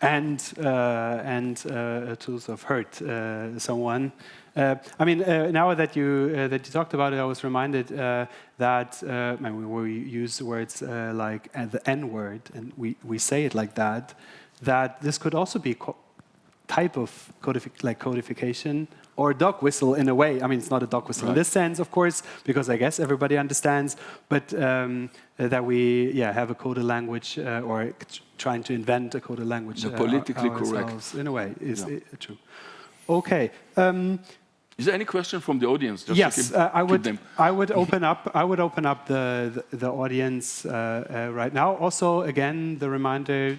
And tools of hurt someone. I mean, now that you talked about it, I was reminded that when we use words like the N-word, and we say it like that, that this could also be type of codification or dog whistle in a way. I mean, it's not a dog whistle in this sense, of course, because I guess everybody understands, but that we have a coded language or trying to invent a coded language. Politically correct. In a way, is true. Okay. Is there any question from the audience? Just yes, I would open up the audience right now. Also, again, the reminder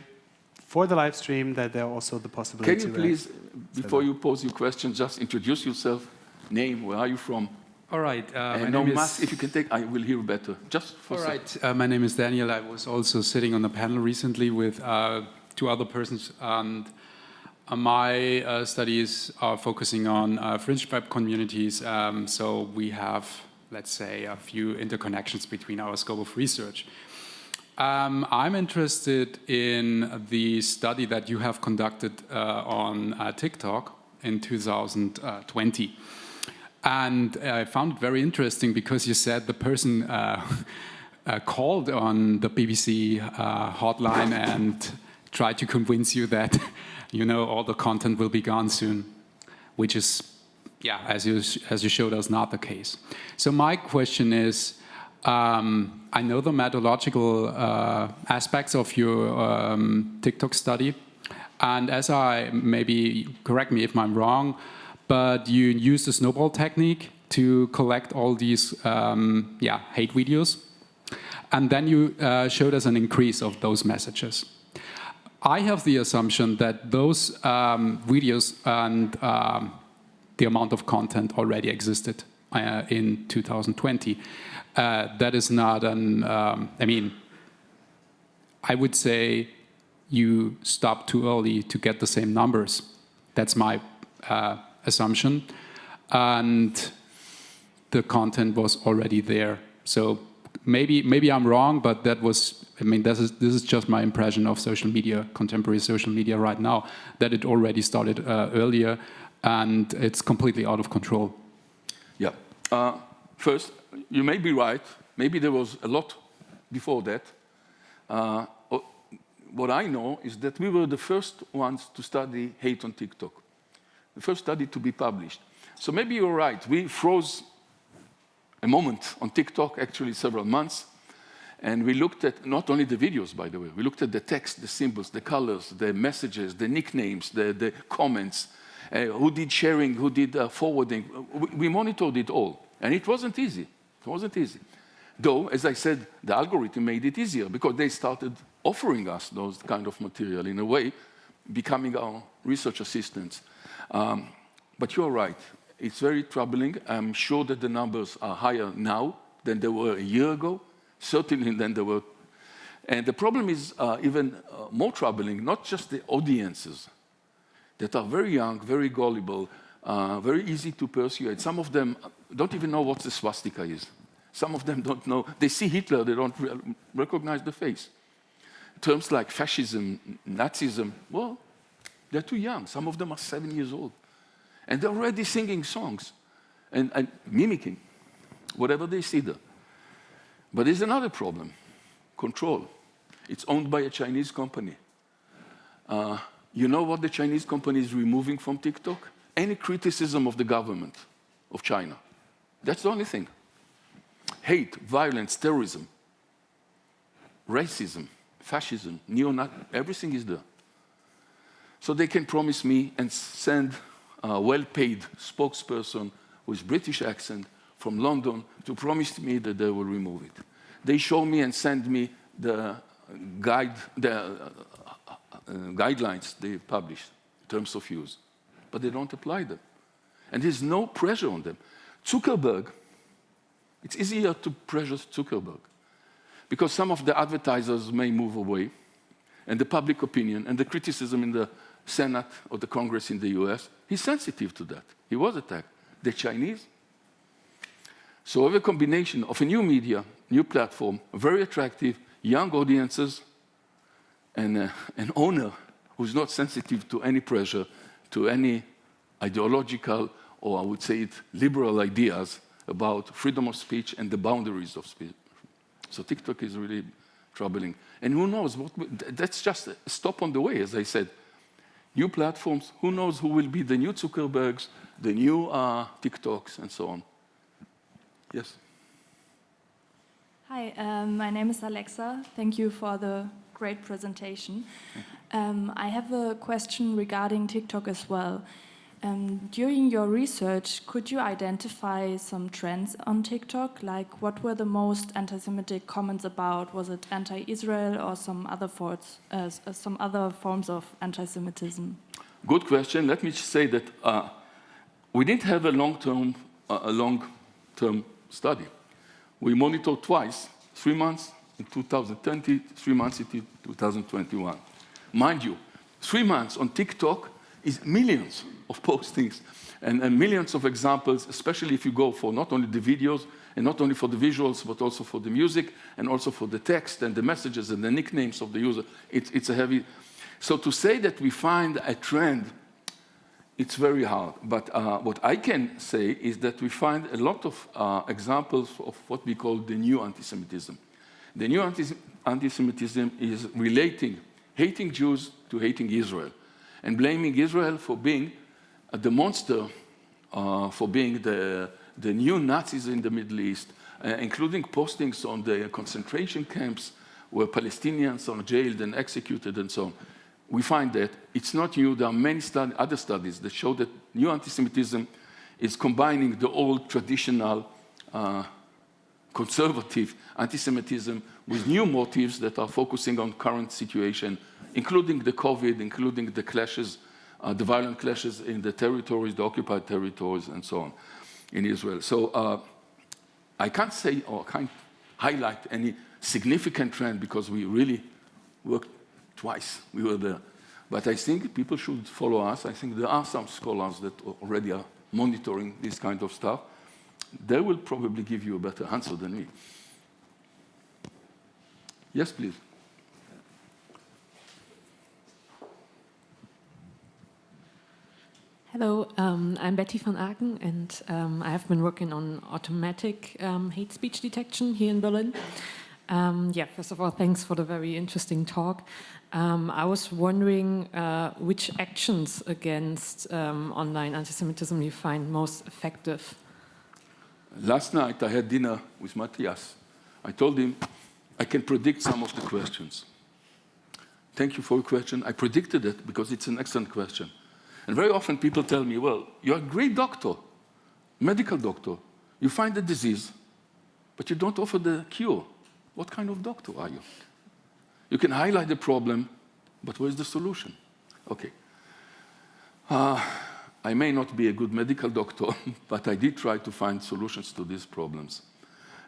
for the live stream that there are also the possibility. Can you please, before you pose your question, just introduce yourself, name, where are you from? All right. And no mask, if you can take, I will hear better. Just for all right. My name is Daniel. I was also sitting on a panel recently with 2 other persons, and my studies are focusing on fringe tribe communities. So we have, let's say, a few interconnections between our scope of research. I'm interested in the study that you have conducted on TikTok in 2020. And I found it very interesting because you said the person called on the BBC hotline and tried to convince you that, all the content will be gone soon, which is, as you showed us, not the case. So my question is, I know the methodological aspects of your TikTok study, and as maybe correct me if I'm wrong, but you used the snowball technique to collect all these hate videos, and then you showed us an increase of those messages. I have the assumption that those videos and the amount of content already existed in 2020. That is not I would say you stopped too early to get the same numbers. That's my assumption. And the content was already there. So maybe I'm wrong, but this is just my impression of social media, contemporary social media right now, that it already started earlier and it's completely out of control. Yeah. First, you may be right. Maybe there was a lot before that. What I know is that we were the first ones to study hate on TikTok, the first study to be published. So maybe you're right. We froze a moment on TikTok, actually several months, and we looked at not only the videos, by the way, we looked at the text, the symbols, the colors, the messages, the nicknames, the comments, who did sharing, who did forwarding. We monitored it all. And it wasn't easy. It wasn't easy. Though, as I said, the algorithm made it easier because they started offering us those kind of material in a way, becoming our research assistants. But you're right. It's very troubling. I'm sure that the numbers are higher now than they were a year ago, certainly than they were. And the problem is even more troubling, not just the audiences that are very young, very gullible, very easy to persuade. Some of them don't even know what the swastika is. Some of them don't know. They see Hitler, they don't recognize the face. Terms like fascism, Nazism, well, they're too young. Some of them are 7 years old. And they're already singing songs and mimicking whatever they see there. But there's another problem, control. It's owned by a Chinese company. You know what the Chinese company is removing from TikTok? Any criticism of the government of China. That's the only thing. Hate, violence, terrorism, racism, fascism, neo-Nazi, everything is there. So they can promise me and send a well-paid spokesperson with British accent from London to promise me that they will remove it. They show me and send me the guidelines they published, terms of use, but they don't apply them. And there's no pressure on them. Zuckerberg, it's easier to pressure Zuckerberg because some of the advertisers may move away and the public opinion and the criticism in the Senate or the Congress in the US, he's sensitive to that. He was attacked. The Chinese, So we have a combination of a new media, new platform, very attractive, young audiences, and an owner who's not sensitive to any pressure, to any ideological, or I would say it, liberal ideas about freedom of speech and the boundaries of speech. So TikTok is really troubling. And who knows, that's just a stop on the way, as I said. New platforms, who knows who will be the new Zuckerbergs, the new TikToks, and so on. Yes? Hi, my name is Alexa. Thank you for the great presentation. I have a question regarding TikTok as well. During your research, could you identify some trends on TikTok? Like, what were the most anti-Semitic comments about? Was it anti-Israel or some other forms of anti-Semitism? Good question. Let me say that we didn't have a long-term study. We monitored twice, 3 months in 2020, 3 months in 2021. Mind you, 3 months on TikTok is millions of postings and millions of examples, especially if you go for not only the videos and not only for the visuals, but also for the music and also for the text and the messages and the nicknames of the user. It's a heavy... So to say that we find a trend, it's very hard. But what I can say is that we find a lot of examples of what we call the new anti-Semitism. The new anti-Semitism is relating hating Jews to hating Israel and blaming Israel for being the monster, for being the new Nazis in the Middle East, including postings on the concentration camps where Palestinians are jailed and executed and so on. We find that it's not new. There are many other studies that show that new anti-Semitism is combining the old traditional conservative anti-Semitism with new motives that are focusing on current situation, including the COVID, including the clashes, the violent clashes in the territories, the occupied territories, and so on in Israel. So I can't say or can't highlight any significant trend because we really worked twice. We were there. But I think people should follow us. I think there are some scholars that already are monitoring this kind of stuff. They will probably give you a better answer than me. Yes, please. Hello, I'm Betty van Aken, and I have been working on automatic hate speech detection here in Berlin. First of all, thanks for the very interesting talk. I was wondering which actions against online anti-Semitism you find most effective. Last night I had dinner with Matthias. I told him I can predict some of the questions. Thank you for your question. I predicted it because it's an excellent question. And very often people tell me, well, you're a great doctor, medical doctor. You find the disease, but you don't offer the cure. What kind of doctor are you? You can highlight the problem, but where's the solution? Okay. I may not be a good medical doctor, but I did try to find solutions to these problems.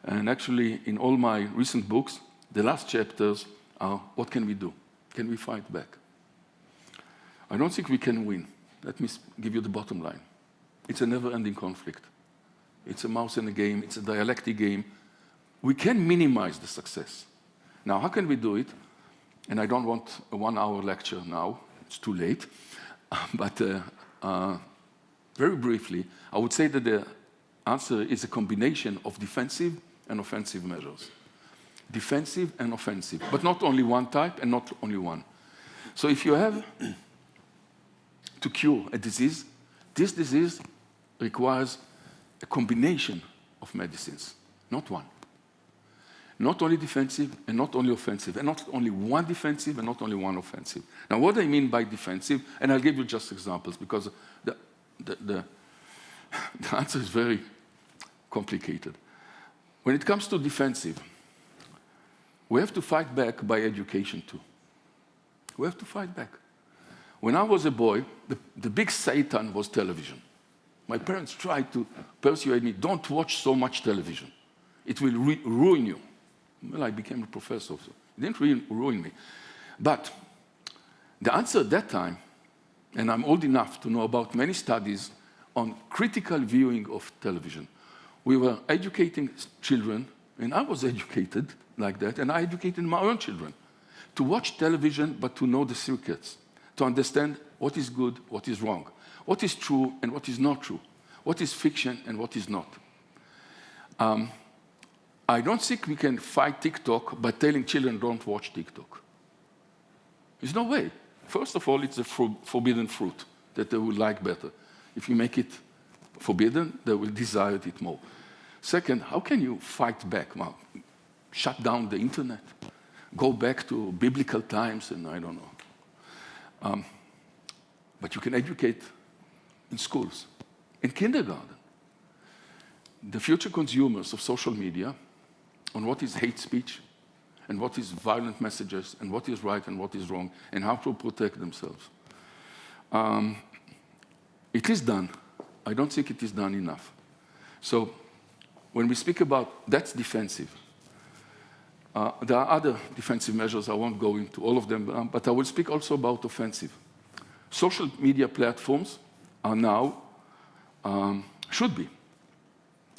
And actually, in all my recent books, the last chapters are, what can we do? Can we fight back? I don't think we can win. Let me give you the bottom line. It's a never-ending conflict. It's a mouse and a game. It's a dialectic game. We can minimize the success. Now, how can we do it? And I don't want a 1-hour lecture now. It's too late. But very briefly, I would say that the answer is a combination of defensive and offensive measures. Defensive and offensive, but not only one type and not only one. So if you have to cure a disease, this disease requires a combination of medicines, not one. Not only defensive and not only offensive, and not only one defensive and not only one offensive. Now, what I mean by defensive, and I'll give you just examples because the answer is very complicated. When it comes to defensive, we have to fight back by education too. We have to fight back. When I was a boy, the big Satan was television. My parents tried to persuade me, don't watch so much television. It will ruin you. Well, I became a professor, so it didn't really ruin me. But the answer at that time, and I'm old enough to know about many studies on critical viewing of television, we were educating children, and I was educated like that, and I educated my own children to watch television, but to know the circuits, to understand what is good, what is wrong, what is true and what is not true, what is fiction and what is not. I don't think we can fight TikTok by telling children don't watch TikTok. There's no way. First of all, it's a forbidden fruit that they will like better. If you make it forbidden, they will desire it more. Second, how can you fight back? Well, shut down the internet, go back to biblical times, and I don't know. But you can educate in schools, in kindergarten. The future consumers of social media on what is hate speech, and what is violent messages, and what is right and what is wrong, and how to protect themselves. It is done. I don't think it is done enough. So when we speak about that's defensive, there are other defensive measures. I won't go into all of them, but I will speak also about offensive. Social media platforms are now, should be,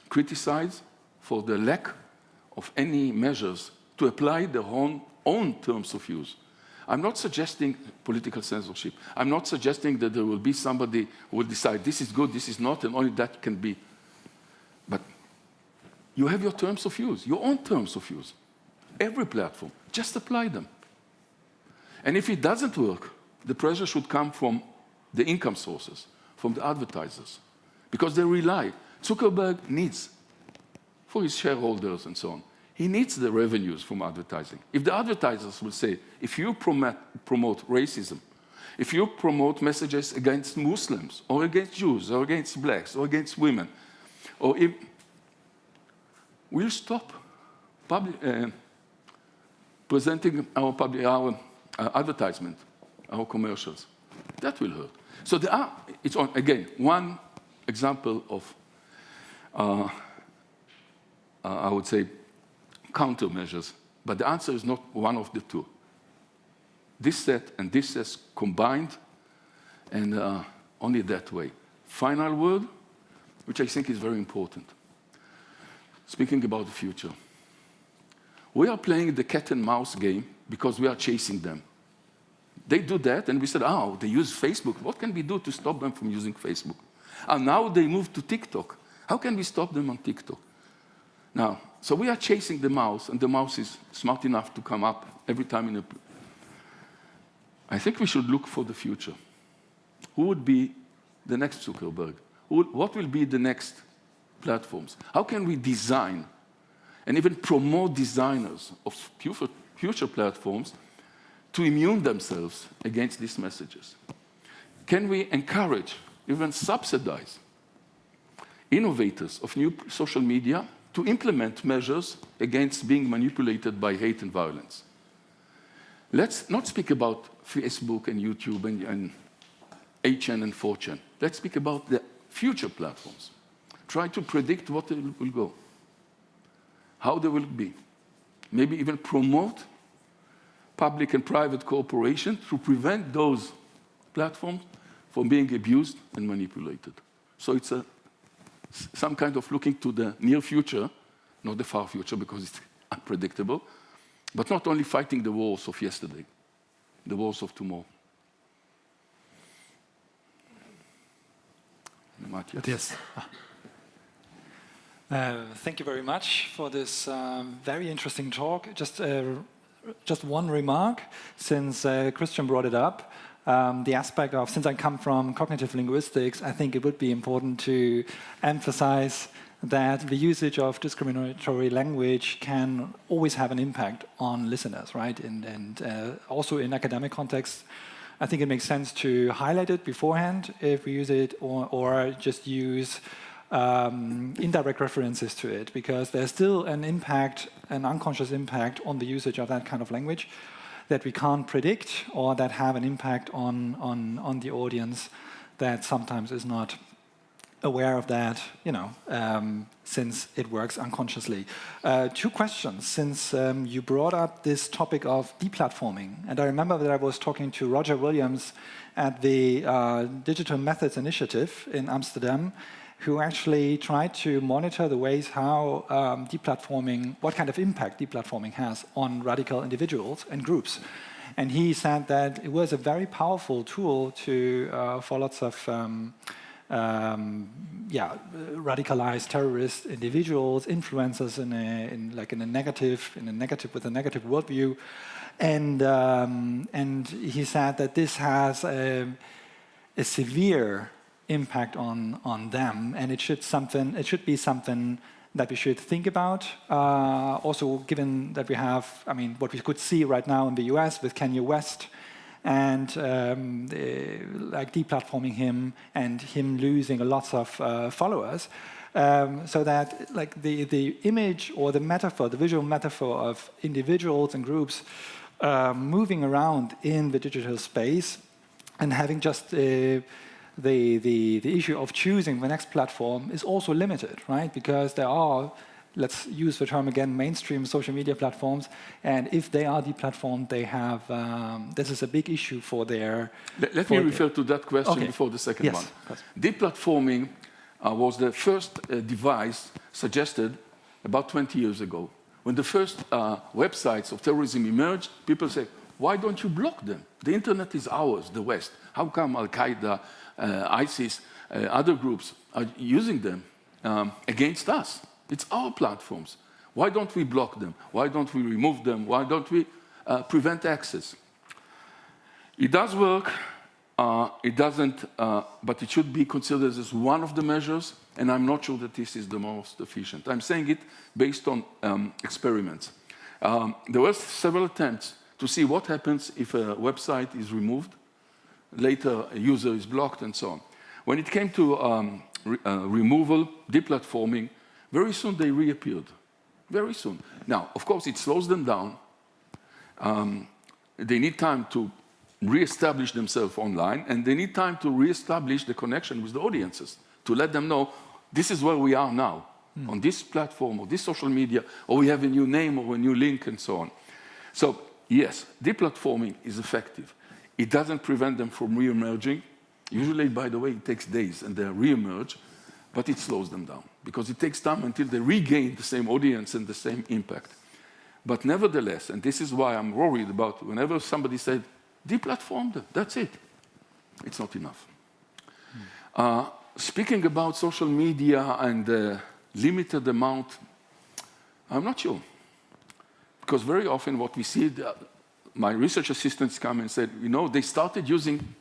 criticized for the lack of any measures to apply their own terms of use. I'm not suggesting political censorship. I'm not suggesting that there will be somebody who will decide this is good, this is not, and only that can be. But you have your terms of use, your own terms of use. Every platform, just apply them. And if it doesn't work, the pressure should come from the income sources, from the advertisers, because they rely. Zuckerberg needs, for his shareholders and so on, he needs the revenues from advertising. If the advertisers will say, if you promote racism, if you promote messages against Muslims, or against Jews, or against blacks, or against women, or if we'll stop presenting our advertisement, our commercials. That will hurt. So there are, it's on, again, one example of, I would say, countermeasures, but the answer is not one of the two. This set and this set combined, and only that way. Final word, which I think is very important. Speaking about the future. We are playing the cat and mouse game because we are chasing them. They do that, and we said, oh, they use Facebook. What can we do to stop them from using Facebook? And now they move to TikTok. How can we stop them on TikTok? Now, so we are chasing the mouse, and the mouse is smart enough to come up every time in a... I think we should look for the future. Who would be the next Zuckerberg? What will be the next platforms? How can we design and even promote designers of future platforms to immune themselves against these messages? Can we encourage, even subsidize, innovators of new social media to implement measures against being manipulated by hate and violence? Let's not speak about Facebook and YouTube and 8chan and 4chan. Let's speak about the future platforms. Try to predict what they will go, how they will be. Maybe even promote public and private cooperation to prevent those platforms from being abused and manipulated. So it's some kind of looking to the near future, not the far future because it's unpredictable, but not only fighting the wars of yesterday, the wars of tomorrow. Yes. Thank you very much for this very interesting talk. Just one remark, since Christian brought it up, the aspect of, since I come from cognitive linguistics, I think it would be important to emphasize that the usage of discriminatory language can always have an impact on listeners, right? And also in academic contexts, I think it makes sense to highlight it beforehand if we use it, or just use indirect references to it, because there's still an impact, an unconscious impact on the usage of that kind of language that we can't predict, or that have an impact on the audience that sometimes is not aware of that, since it works unconsciously. Two questions, since you brought up this topic of deplatforming, and I remember that I was talking to Roger Williams at the Digital Methods Initiative in Amsterdam, who actually tried to monitor the ways how deplatforming, what kind of impact deplatforming has on radical individuals and groups. And he said that it was a very powerful tool for lots of radicalized terrorist individuals, influencers with a negative worldview, and he said that this has a severe impact on them, and it should be something that we should think about. Also, given that we have, what we could see right now in the US with Kanye West, and deplatforming him and him losing lots of followers, so that the image or the metaphor, the visual metaphor of individuals and groups moving around in the digital space and having just the issue of choosing the next platform is also limited, right? Because there are, let's use the term again, mainstream social media platforms, and if they are deplatformed, they have, this is a big issue for their... Let me refer to that question before the second one. Deplatforming was the first device suggested about 20 years ago. When the first websites of terrorism emerged, people said, why don't you block them? The internet is ours, the West. How come Al-Qaeda, ISIS, other groups are using them against us? It's our platforms. Why don't we block them? Why don't we remove them? Why don't we prevent access? It does work. It doesn't, but it should be considered as one of the measures, and I'm not sure that this is the most efficient. I'm saying it based on experiments. There were several attempts to see what happens if a website is removed, later a user is blocked, and so on. When it came to removal, deplatforming, very soon they reappeared. Very soon. Now, of course, it slows them down. They need time to re-establish themselves online, and they need time to re-establish the connection with the audiences, to let them know this is where we are now, on this platform or this social media, or we have a new name or a new link, and so on. So, yes, deplatforming is effective. It doesn't prevent them from re-emerging. Usually, by the way, it takes days, and they re-emerge, but it slows them down, because it takes time until they regain the same audience and the same impact. But nevertheless, and this is why I'm worried about whenever somebody said, deplatform them, that's it. It's not enough. Speaking about social media and the limited amount, I'm not sure. Because very often what we see, my research assistants come and said, they started using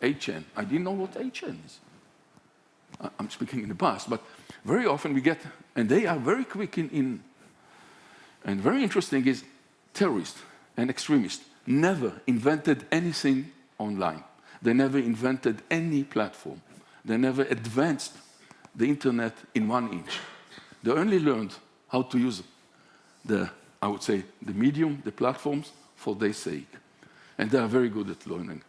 8chan. I didn't know what 8chan is. I'm speaking in the past, but very often we get, and they are very quick and very interesting is terrorists and extremists never invented anything online. They never invented any platform. They never advanced the internet in 1 inch. They only learned how to use the medium, the platforms, for their sake. And they are very good at learning.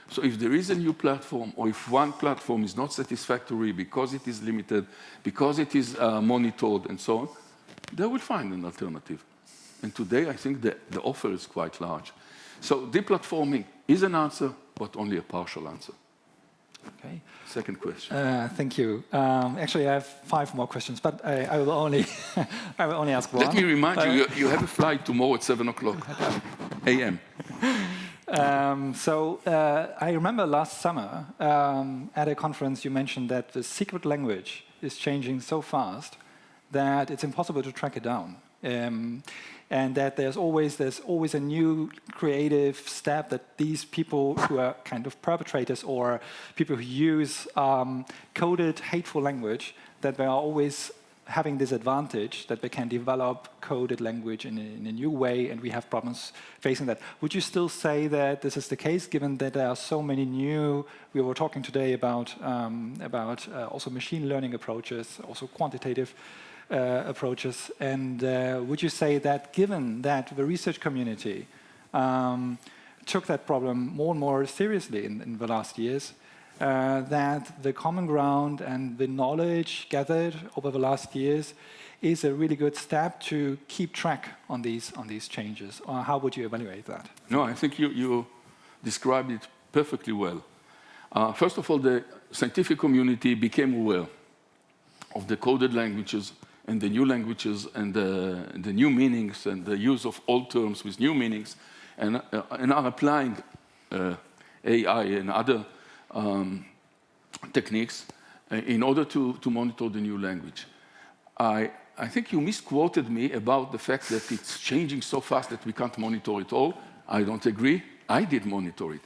So if there is a new platform, or if one platform is not satisfactory because it is limited, because it is monitored and so on, they will find an alternative. And today, I think the offer is quite large. So deplatforming is an answer, but only a partial answer. Okay. Second question. Thank you. Actually, I have 5 more questions, but I will only ask one. Let me remind you, you have a flight tomorrow at 7:00 a.m. I remember last summer at a conference you mentioned that the secret language is changing so fast that it's impossible to track it down. And that there's always a new creative step that these people who are kind of perpetrators or people who use coded hateful language, that they are always having this advantage that they can develop coded language in a new way, and we have problems facing that. Would you still say that this is the case, given that there are so many new, we were talking today about also machine learning approaches, also quantitative approaches, and would you say that given that the research community took that problem more and more seriously in the last years, that the common ground and the knowledge gathered over the last years is a really good step to keep track on these changes? Or how would you evaluate that? No, I think you described it perfectly well. First of all, the scientific community became aware of the coded languages and the new languages and the new meanings and the use of old terms with new meanings and are applying AI and other techniques in order to monitor the new language. I think you misquoted me about the fact that it's changing so fast that we can't monitor it all. I don't agree. I did monitor it.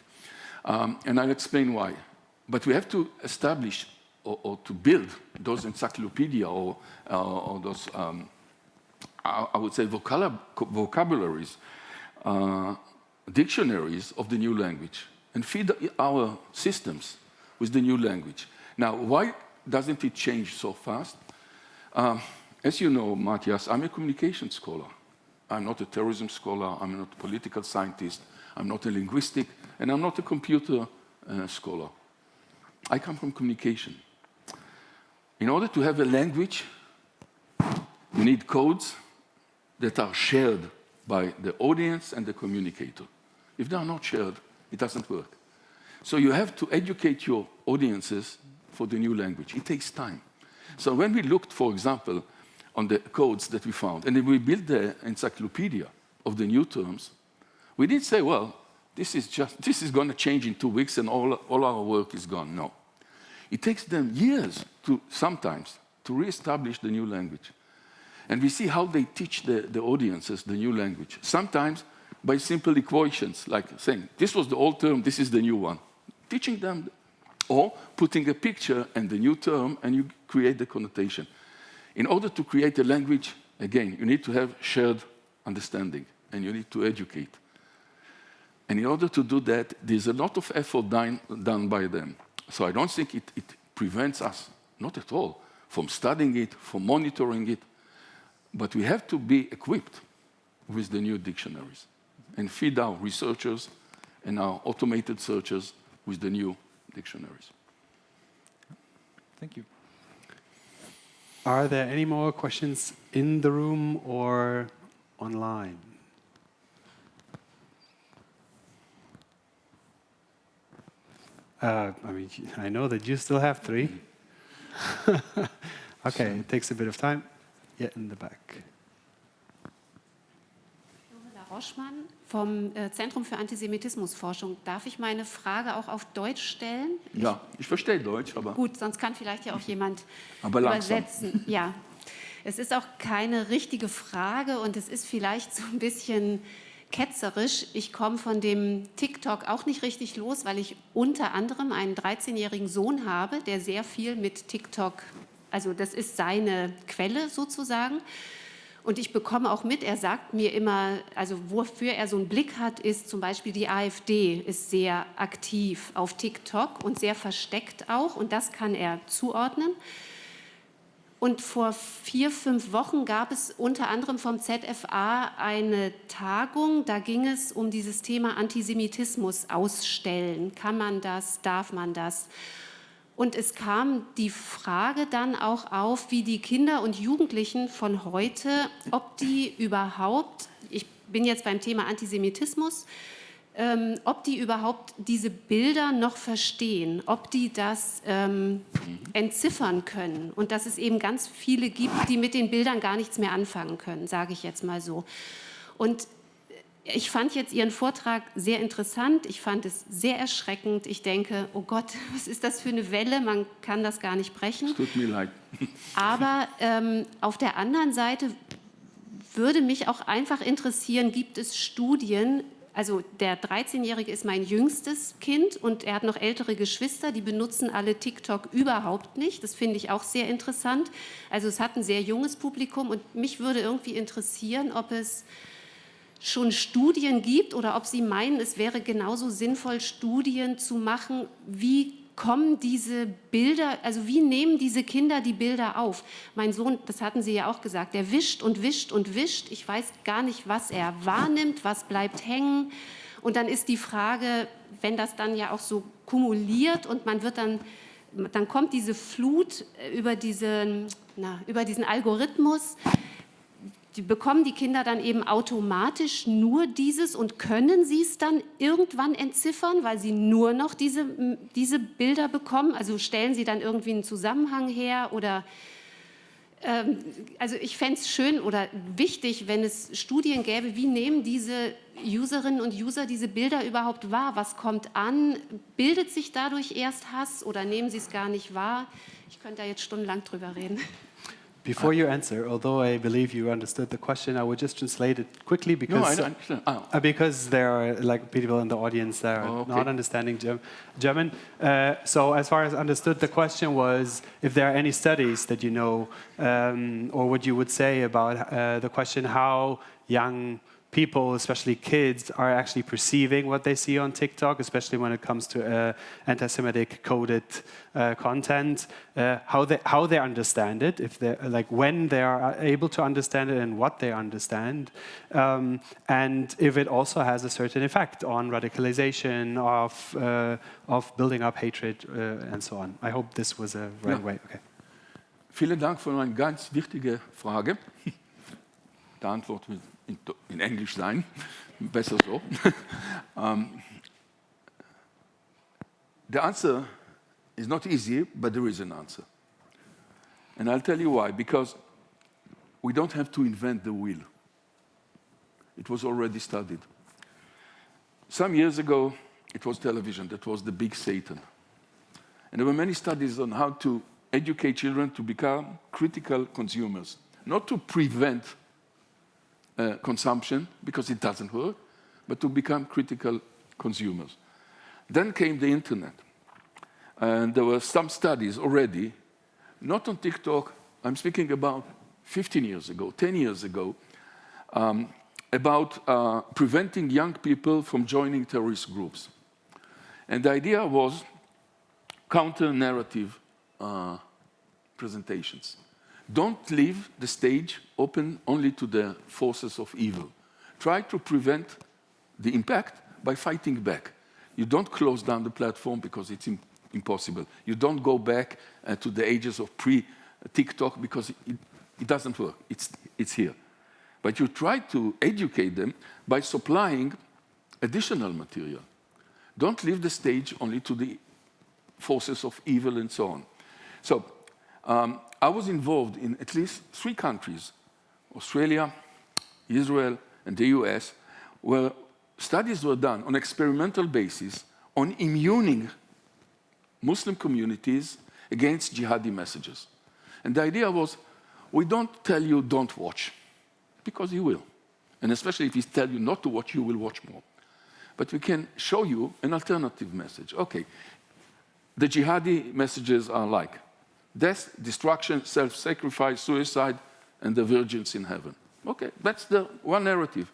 And I'll explain why. But we have to establish or to build those encyclopedia or those, I would say, vocabularies, dictionaries of the new language and feed our systems with the new language. Now, why doesn't it change so fast? As you know, Matthias, I'm a communication scholar. I'm not a terrorism scholar. I'm not a political scientist. I'm not a linguistic, and I'm not a computer scholar. I come from communication. In order to have a language, you need codes that are shared by the audience and the communicator. If they are not shared, it doesn't work. So you have to educate your audiences for the new language. It takes time. So when we looked, for example, on the codes that we found, and then we built the encyclopedia of the new terms, we didn't say, well, this is going to change in 2 weeks and all our work is gone. No. It takes them years sometimes to reestablish the new language. And we see how they teach the audiences the new language. Sometimes by simple equations, like saying, this was the old term, this is the new one. Teaching them, or putting a picture and the new term, and you create the connotation. In order to create a language, again, you need to have shared understanding, and you need to educate. And in order to do that, there's a lot of effort done by them. So I don't think it prevents us, not at all, from studying it, from monitoring it. But we have to be equipped with the new dictionaries and feed our researchers and our automated searchers with the new dictionaries. Thank you. Are there any more questions in the room or online? I know that you still have 3. Okay, it takes a bit of time. Yeah, in the back. Roschmann vom Zentrum für Antisemitismusforschung. Darf ich meine Frage auch auf Deutsch stellen? Ja, ich verstehe Deutsch, aber... Gut, sonst kann vielleicht ja auch jemand langsam. übersetzen. Ja, es ist auch keine richtige Frage und es ist vielleicht so ein bisschen ketzerisch. Ich komme von dem TikTok auch nicht richtig los, weil ich unter anderem einen 13-jährigen Sohn habe, der sehr viel mit TikTok, also das ist seine Quelle sozusagen. Und ich bekomme auch mit, er sagt mir immer, also wofür er so einen Blick hat, ist zum Beispiel die AfD ist sehr aktiv auf TikTok und sehr versteckt auch und das kann er zuordnen. Und vor 4, 5 Wochen gab es unter anderem vom ZFA eine Tagung, da ging es um dieses Thema Antisemitismus ausstellen. Kann man das, darf man das? Und es kam die Frage dann auch auf, wie die Kinder und Jugendlichen von heute, ob die überhaupt, ich bin jetzt beim Thema Antisemitismus, ob die überhaupt diese Bilder noch verstehen, ob die das entziffern können und dass es eben ganz viele gibt, die mit den Bildern gar nichts mehr anfangen können, sage ich jetzt mal so. Und ich fand jetzt Ihren Vortrag sehr interessant, ich fand es sehr erschreckend. Ich denke, oh Gott, was ist das für eine Welle, man kann das gar nicht brechen. Es tut mir leid. Aber auf der anderen Seite würde mich auch einfach interessieren, gibt es Studien, also der 13-Jährige ist mein jüngstes Kind und er hat noch ältere Geschwister, die benutzen alle TikTok überhaupt nicht. Das finde ich auch sehr interessant. Also es hat ein sehr junges Publikum und mich würde irgendwie interessieren, ob es schon Studien gibt oder ob Sie meinen, es wäre genauso sinnvoll, Studien zu machen, wie kommen diese Bilder, also wie nehmen diese Kinder die Bilder auf? Mein Sohn, das hatten Sie ja auch gesagt, der wischt und wischt und wischt. Ich weiß gar nicht, was er wahrnimmt, was bleibt hängen. Und dann ist die Frage, wenn das dann ja auch so kumuliert und man wird dann kommt diese Flut über diesen Algorithmus, bekommen die Kinder dann eben automatisch nur dieses und können sie es dann irgendwann entziffern, weil sie nur noch diese Bilder bekommen? Also stellen sie dann irgendwie einen Zusammenhang her oder Also ich fände es schön oder wichtig, wenn es Studien gäbe, wie nehmen diese Userinnen und User diese Bilder überhaupt wahr? Was kommt an? Bildet sich dadurch erst Hass oder nehmen sie es gar nicht wahr? Ich könnte da jetzt stundenlang drüber reden. Before you answer, although I believe you understood the question, I would just translate it quickly because No, I don't understand. because there are like people in the audience that are not understanding German. So as far as understood, the question was if there are any studies that you know, or what you would say about the question how young people, especially kids, are actually perceiving what they see on TikTok, especially when it comes to anti-Semitic coded content, how they understand it, if they like when they are able to understand it and what they understand, and if it also has a certain effect on radicalization of building up hatred and so on. I hope this was a right way. Okay. Vielen Dank für eine ganz wichtige Frage. Die Antwort wird in Englisch sein, besser so. The answer is not easy, but there is an answer. And I'll tell you why. Because we don't have to invent the wheel. It was already studied. Some years ago, it was television that was the big Satan. And there were many studies on how to educate children to become critical consumers, not to prevent consumption, because it doesn't work, but to become critical consumers. Then came the internet. And there were some studies already, not on TikTok, I'm speaking about 15 years ago, 10 years ago, about preventing young people from joining terrorist groups. And the idea was counter-narrative presentations. Don't leave the stage open only to the forces of evil. Try to prevent the impact by fighting back. You don't close down the platform because it's impossible. You don't go back to the ages of pre-TikTok because it doesn't work. It's here. But you try to educate them by supplying additional material. Don't leave the stage only to the forces of evil and so on. So I was involved in at least 3 countries, Australia, Israel, and the US, where studies were done on experimental basis on immuning Muslim communities against jihadi messages. And the idea was, we don't tell you don't watch, because you will. And especially if we tell you not to watch, you will watch more. But we can show you an alternative message. Okay, the jihadi messages are like death, destruction, self-sacrifice, suicide, and the virgins in heaven. Okay, that's the one narrative.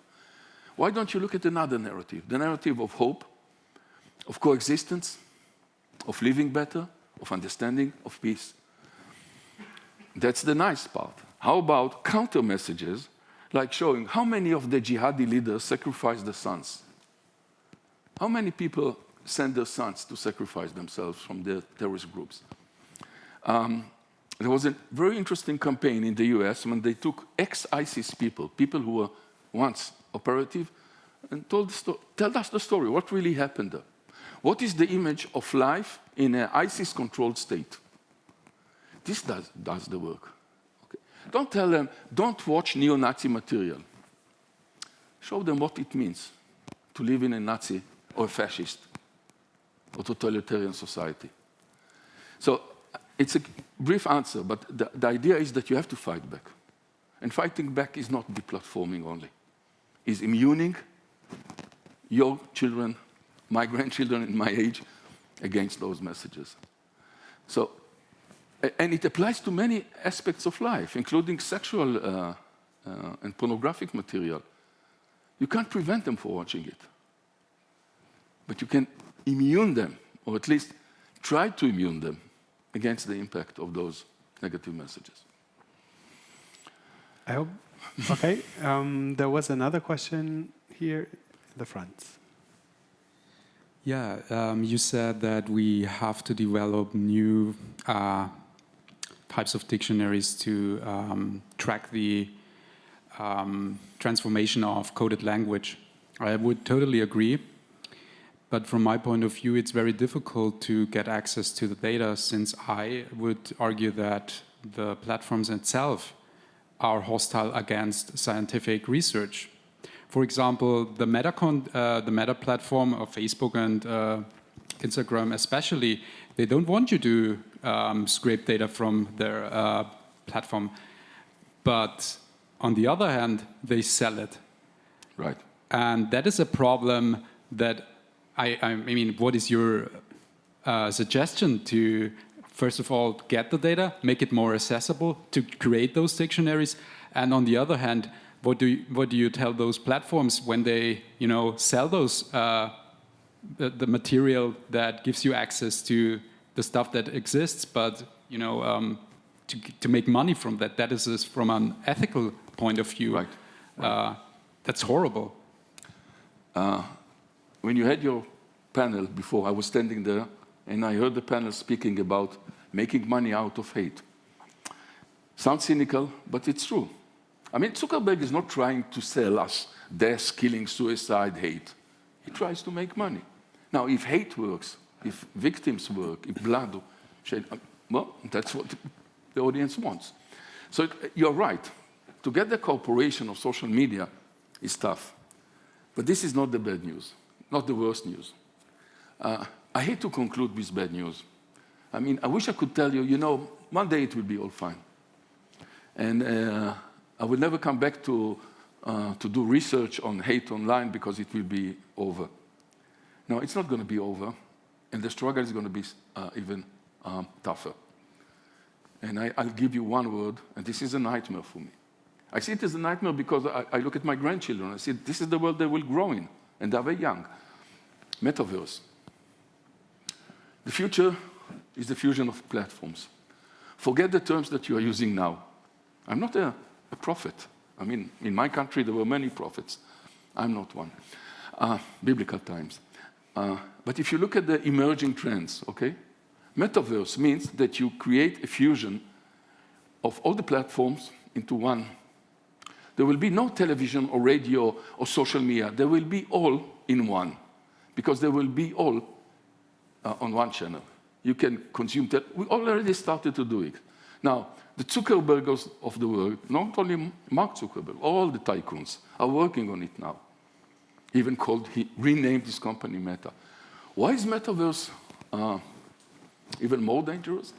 Why don't you look at another narrative? The narrative of hope, of coexistence, of living better, of understanding, of peace. That's the nice part. How about counter messages, like showing how many of the jihadi leaders sacrifice their sons? How many people send their sons to sacrifice themselves from the terrorist groups? There was a very interesting campaign in the US when they took ex-ISIS people who were once operative, and told us the story. What really happened there? What is the image of life in an ISIS-controlled state? This does the work. Okay. Don't tell them, don't watch neo-Nazi material. Show them what it means to live in a Nazi or a fascist or totalitarian society. So it's a brief answer, but the idea is that you have to fight back. And fighting back is not deplatforming only. It's immuning your children, my grandchildren in my age, against those messages. So, and it applies to many aspects of life, including sexual and pornographic material. You can't prevent them from watching it. But you can immune them, or at least try to immune them against the impact of those negative messages. I hope. Okay. There was another question here in the front. Yeah, you said that we have to develop new types of dictionaries to track the transformation of coded language. I would totally agree. But from my point of view, it's very difficult to get access to the data, since I would argue that the platforms itself are hostile against scientific research. For example, the Meta platform of Facebook and Instagram especially, they don't want you to scrape data from their platform. But on the other hand, they sell it. Right. And that is a problem that, I mean, what is your suggestion to, first of all, get the data, make it more accessible, to create those dictionaries? And on the other hand, what do you tell those platforms when they, sell those the material that gives you access to the stuff that exists, but to make money from that? That is from an ethical point of view. Right. That's horrible. When you had your panel before, I was standing there and I heard the panel speaking about making money out of hate. Sounds cynical, but it's true. I mean, Zuckerberg is not trying to sell us death, killing, suicide, hate. He tries to make money. Now, if hate works, if victims work, if blood, well, that's what the audience wants. So you're right. To get the corporation of social media is tough. But this is not the bad news, not the worst news. I hate to conclude with bad news. I mean, I wish I could tell you, one day it will be all fine. And I will never come back to do research on hate online because it will be over. No, it's not going to be over. And the struggle is going to be even tougher. And I'll give you one word, and this is a nightmare for me. I see it as a nightmare because I look at my grandchildren. I see this is the world they will grow in, and they're very young. Metaverse. The future is the fusion of platforms. Forget the terms that you are using now. I'm not a prophet. I mean, in my country, there were many prophets. I'm not one. Biblical times. But if you look at the emerging trends, okay? Metaverse means that you create a fusion of all the platforms into one. There will be no television or radio or social media. They will be all in one, because they will be all on one channel. You can consume that. We already started to do it. Now, the Zuckerbergers of the world, not only Mark Zuckerberg, all the tycoons are working on it now. He renamed his company Meta. Why is Metaverse even more dangerous?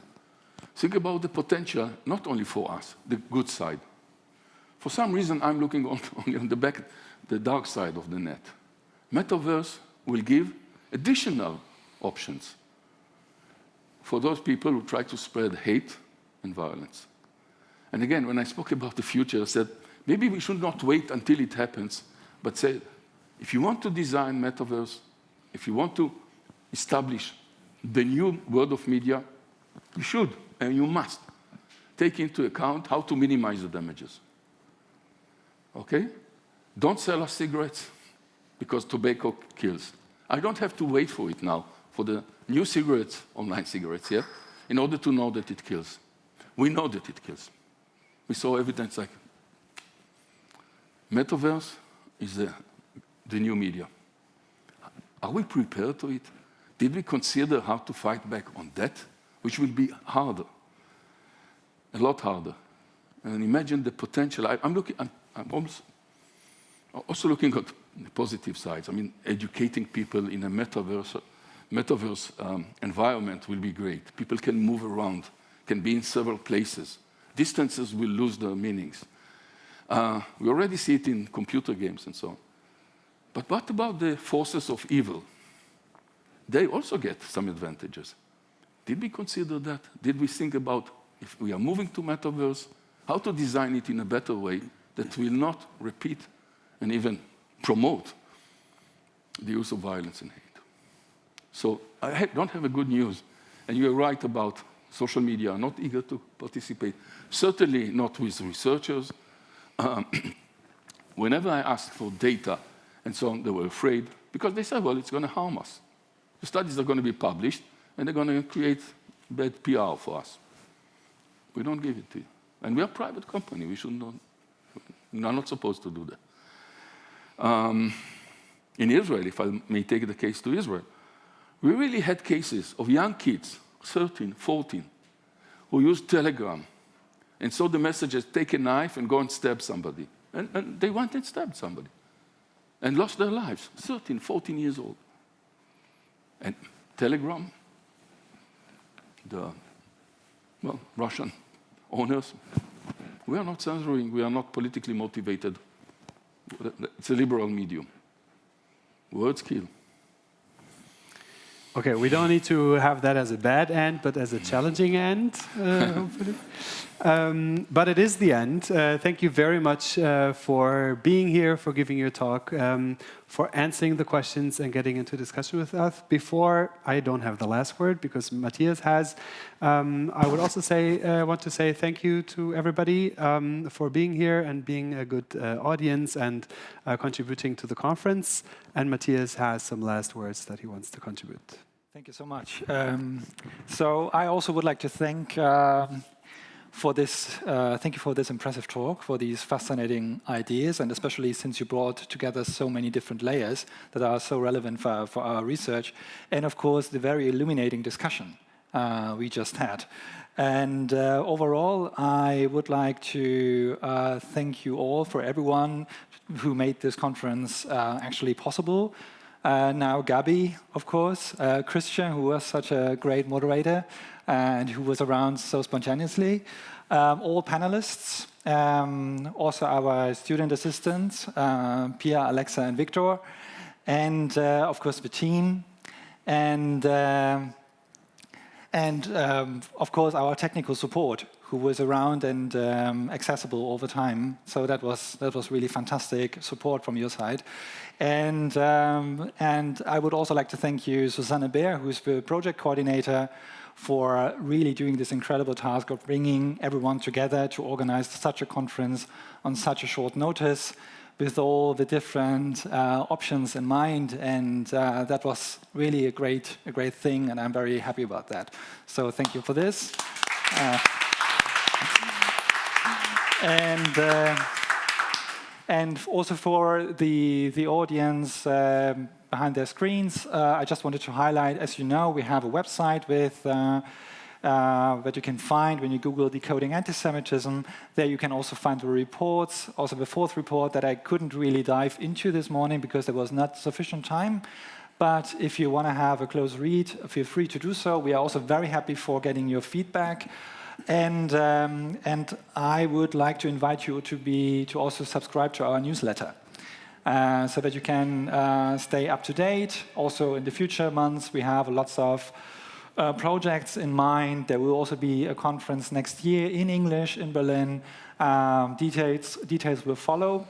Think about the potential, not only for us, the good side. For some reason, I'm looking only on the dark side of the net. Metaverse will give additional options for those people who try to spread hate and violence. And again, when I spoke about the future, I said, maybe we should not wait until it happens, but say, if you want to design Metaverse, if you want to establish the new world of media, you should, and you must, take into account how to minimize the damages. Okay? Don't sell us cigarettes, because tobacco kills. I don't have to wait for it now, for the new cigarettes, online cigarettes, yeah, in order to know that it kills. We know that it kills. We saw evidence like Metaverse is the new media. Are we prepared to it? Did we consider how to fight back on that, which will be harder, a lot harder? And imagine the potential. I'm also looking at the positive sides. I mean, educating people in a metaverse environment will be great. People can move around, can be in several places. Distances will lose their meanings. We already see it in computer games and so on. But what about the forces of evil? They also get some advantages. Did we consider that? Did we think about, if we are moving to metaverse, how to design it in a better way that will not repeat and even promote the use of violence and hate? So I don't have a good news. And you're right about social media are not eager to participate. Certainly not with researchers. Whenever I asked for data and so on, they were afraid because they said, well, it's going to harm us. The studies are going to be published and they're going to create bad PR for us. We don't give it to you. And we are a private company. We are not supposed to do that. In Israel, if I may take the case to Israel, we really had cases of young kids, 13, 14, who used Telegram And so the message is, take a knife and go and stab somebody. And they went and stabbed somebody and lost their lives, 13, 14 years old. And Telegram, the Russian owners, we are not censoring, we are not politically motivated. It's a liberal medium. Words kill. Okay, we don't need to have that as a bad end, but as a challenging end, hopefully. But it is the end. Thank you very much for being here, for giving your talk, for answering the questions and getting into discussion with us. Before, I don't have the last word because Matthias has. I would also want to say thank you to everybody for being here and being a good audience and contributing to the conference. And Matthias has some last words that he wants to contribute. Thank you so much. So I also would like to thank for this. Thank you for this impressive talk, for these fascinating ideas, and especially since you brought together so many different layers that are so relevant for our research, and of course the very illuminating discussion we just had. And overall, I would like to thank you all, for everyone who made this conference actually possible. Now Gabi, of course, Christian, who was such a great moderator and who was around so spontaneously, all panelists, also our student assistants, Pia, Alexa, and Victor, and of course Bettine, and of course our technical support, who was around and accessible all the time. So that was really fantastic support from your side. And I would also like to thank you, Susanne Beer, who's the project coordinator, for really doing this incredible task of bringing everyone together to organize such a conference on such a short notice with all the different options in mind. And that was really a great thing, and I'm very happy about that. So thank you for this. And also for the audience behind their screens, I just wanted to highlight, as you know, we have a website with that you can find when you Google Decoding Antisemitism. There you can also find the reports, also the fourth report that I couldn't really dive into this morning because there was not sufficient time. But if you want to have a close read, feel free to do so. We are also very happy for getting your feedback. And I would like to invite you to also subscribe to our newsletter so that you can stay up to date. Also, in the future months, we have lots of projects in mind. There will also be a conference next year in English in Berlin. Details will follow,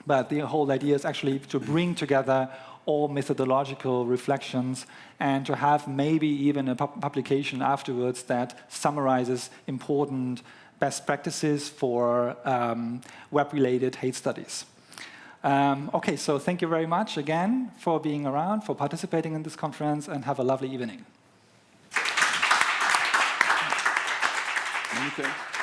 but the whole idea is actually to bring together all methodological reflections and to have maybe even a publication afterwards that summarizes important best practices for web-related hate studies. Okay, so thank you very much again for being around, for participating in this conference, and have a lovely evening. Many thanks.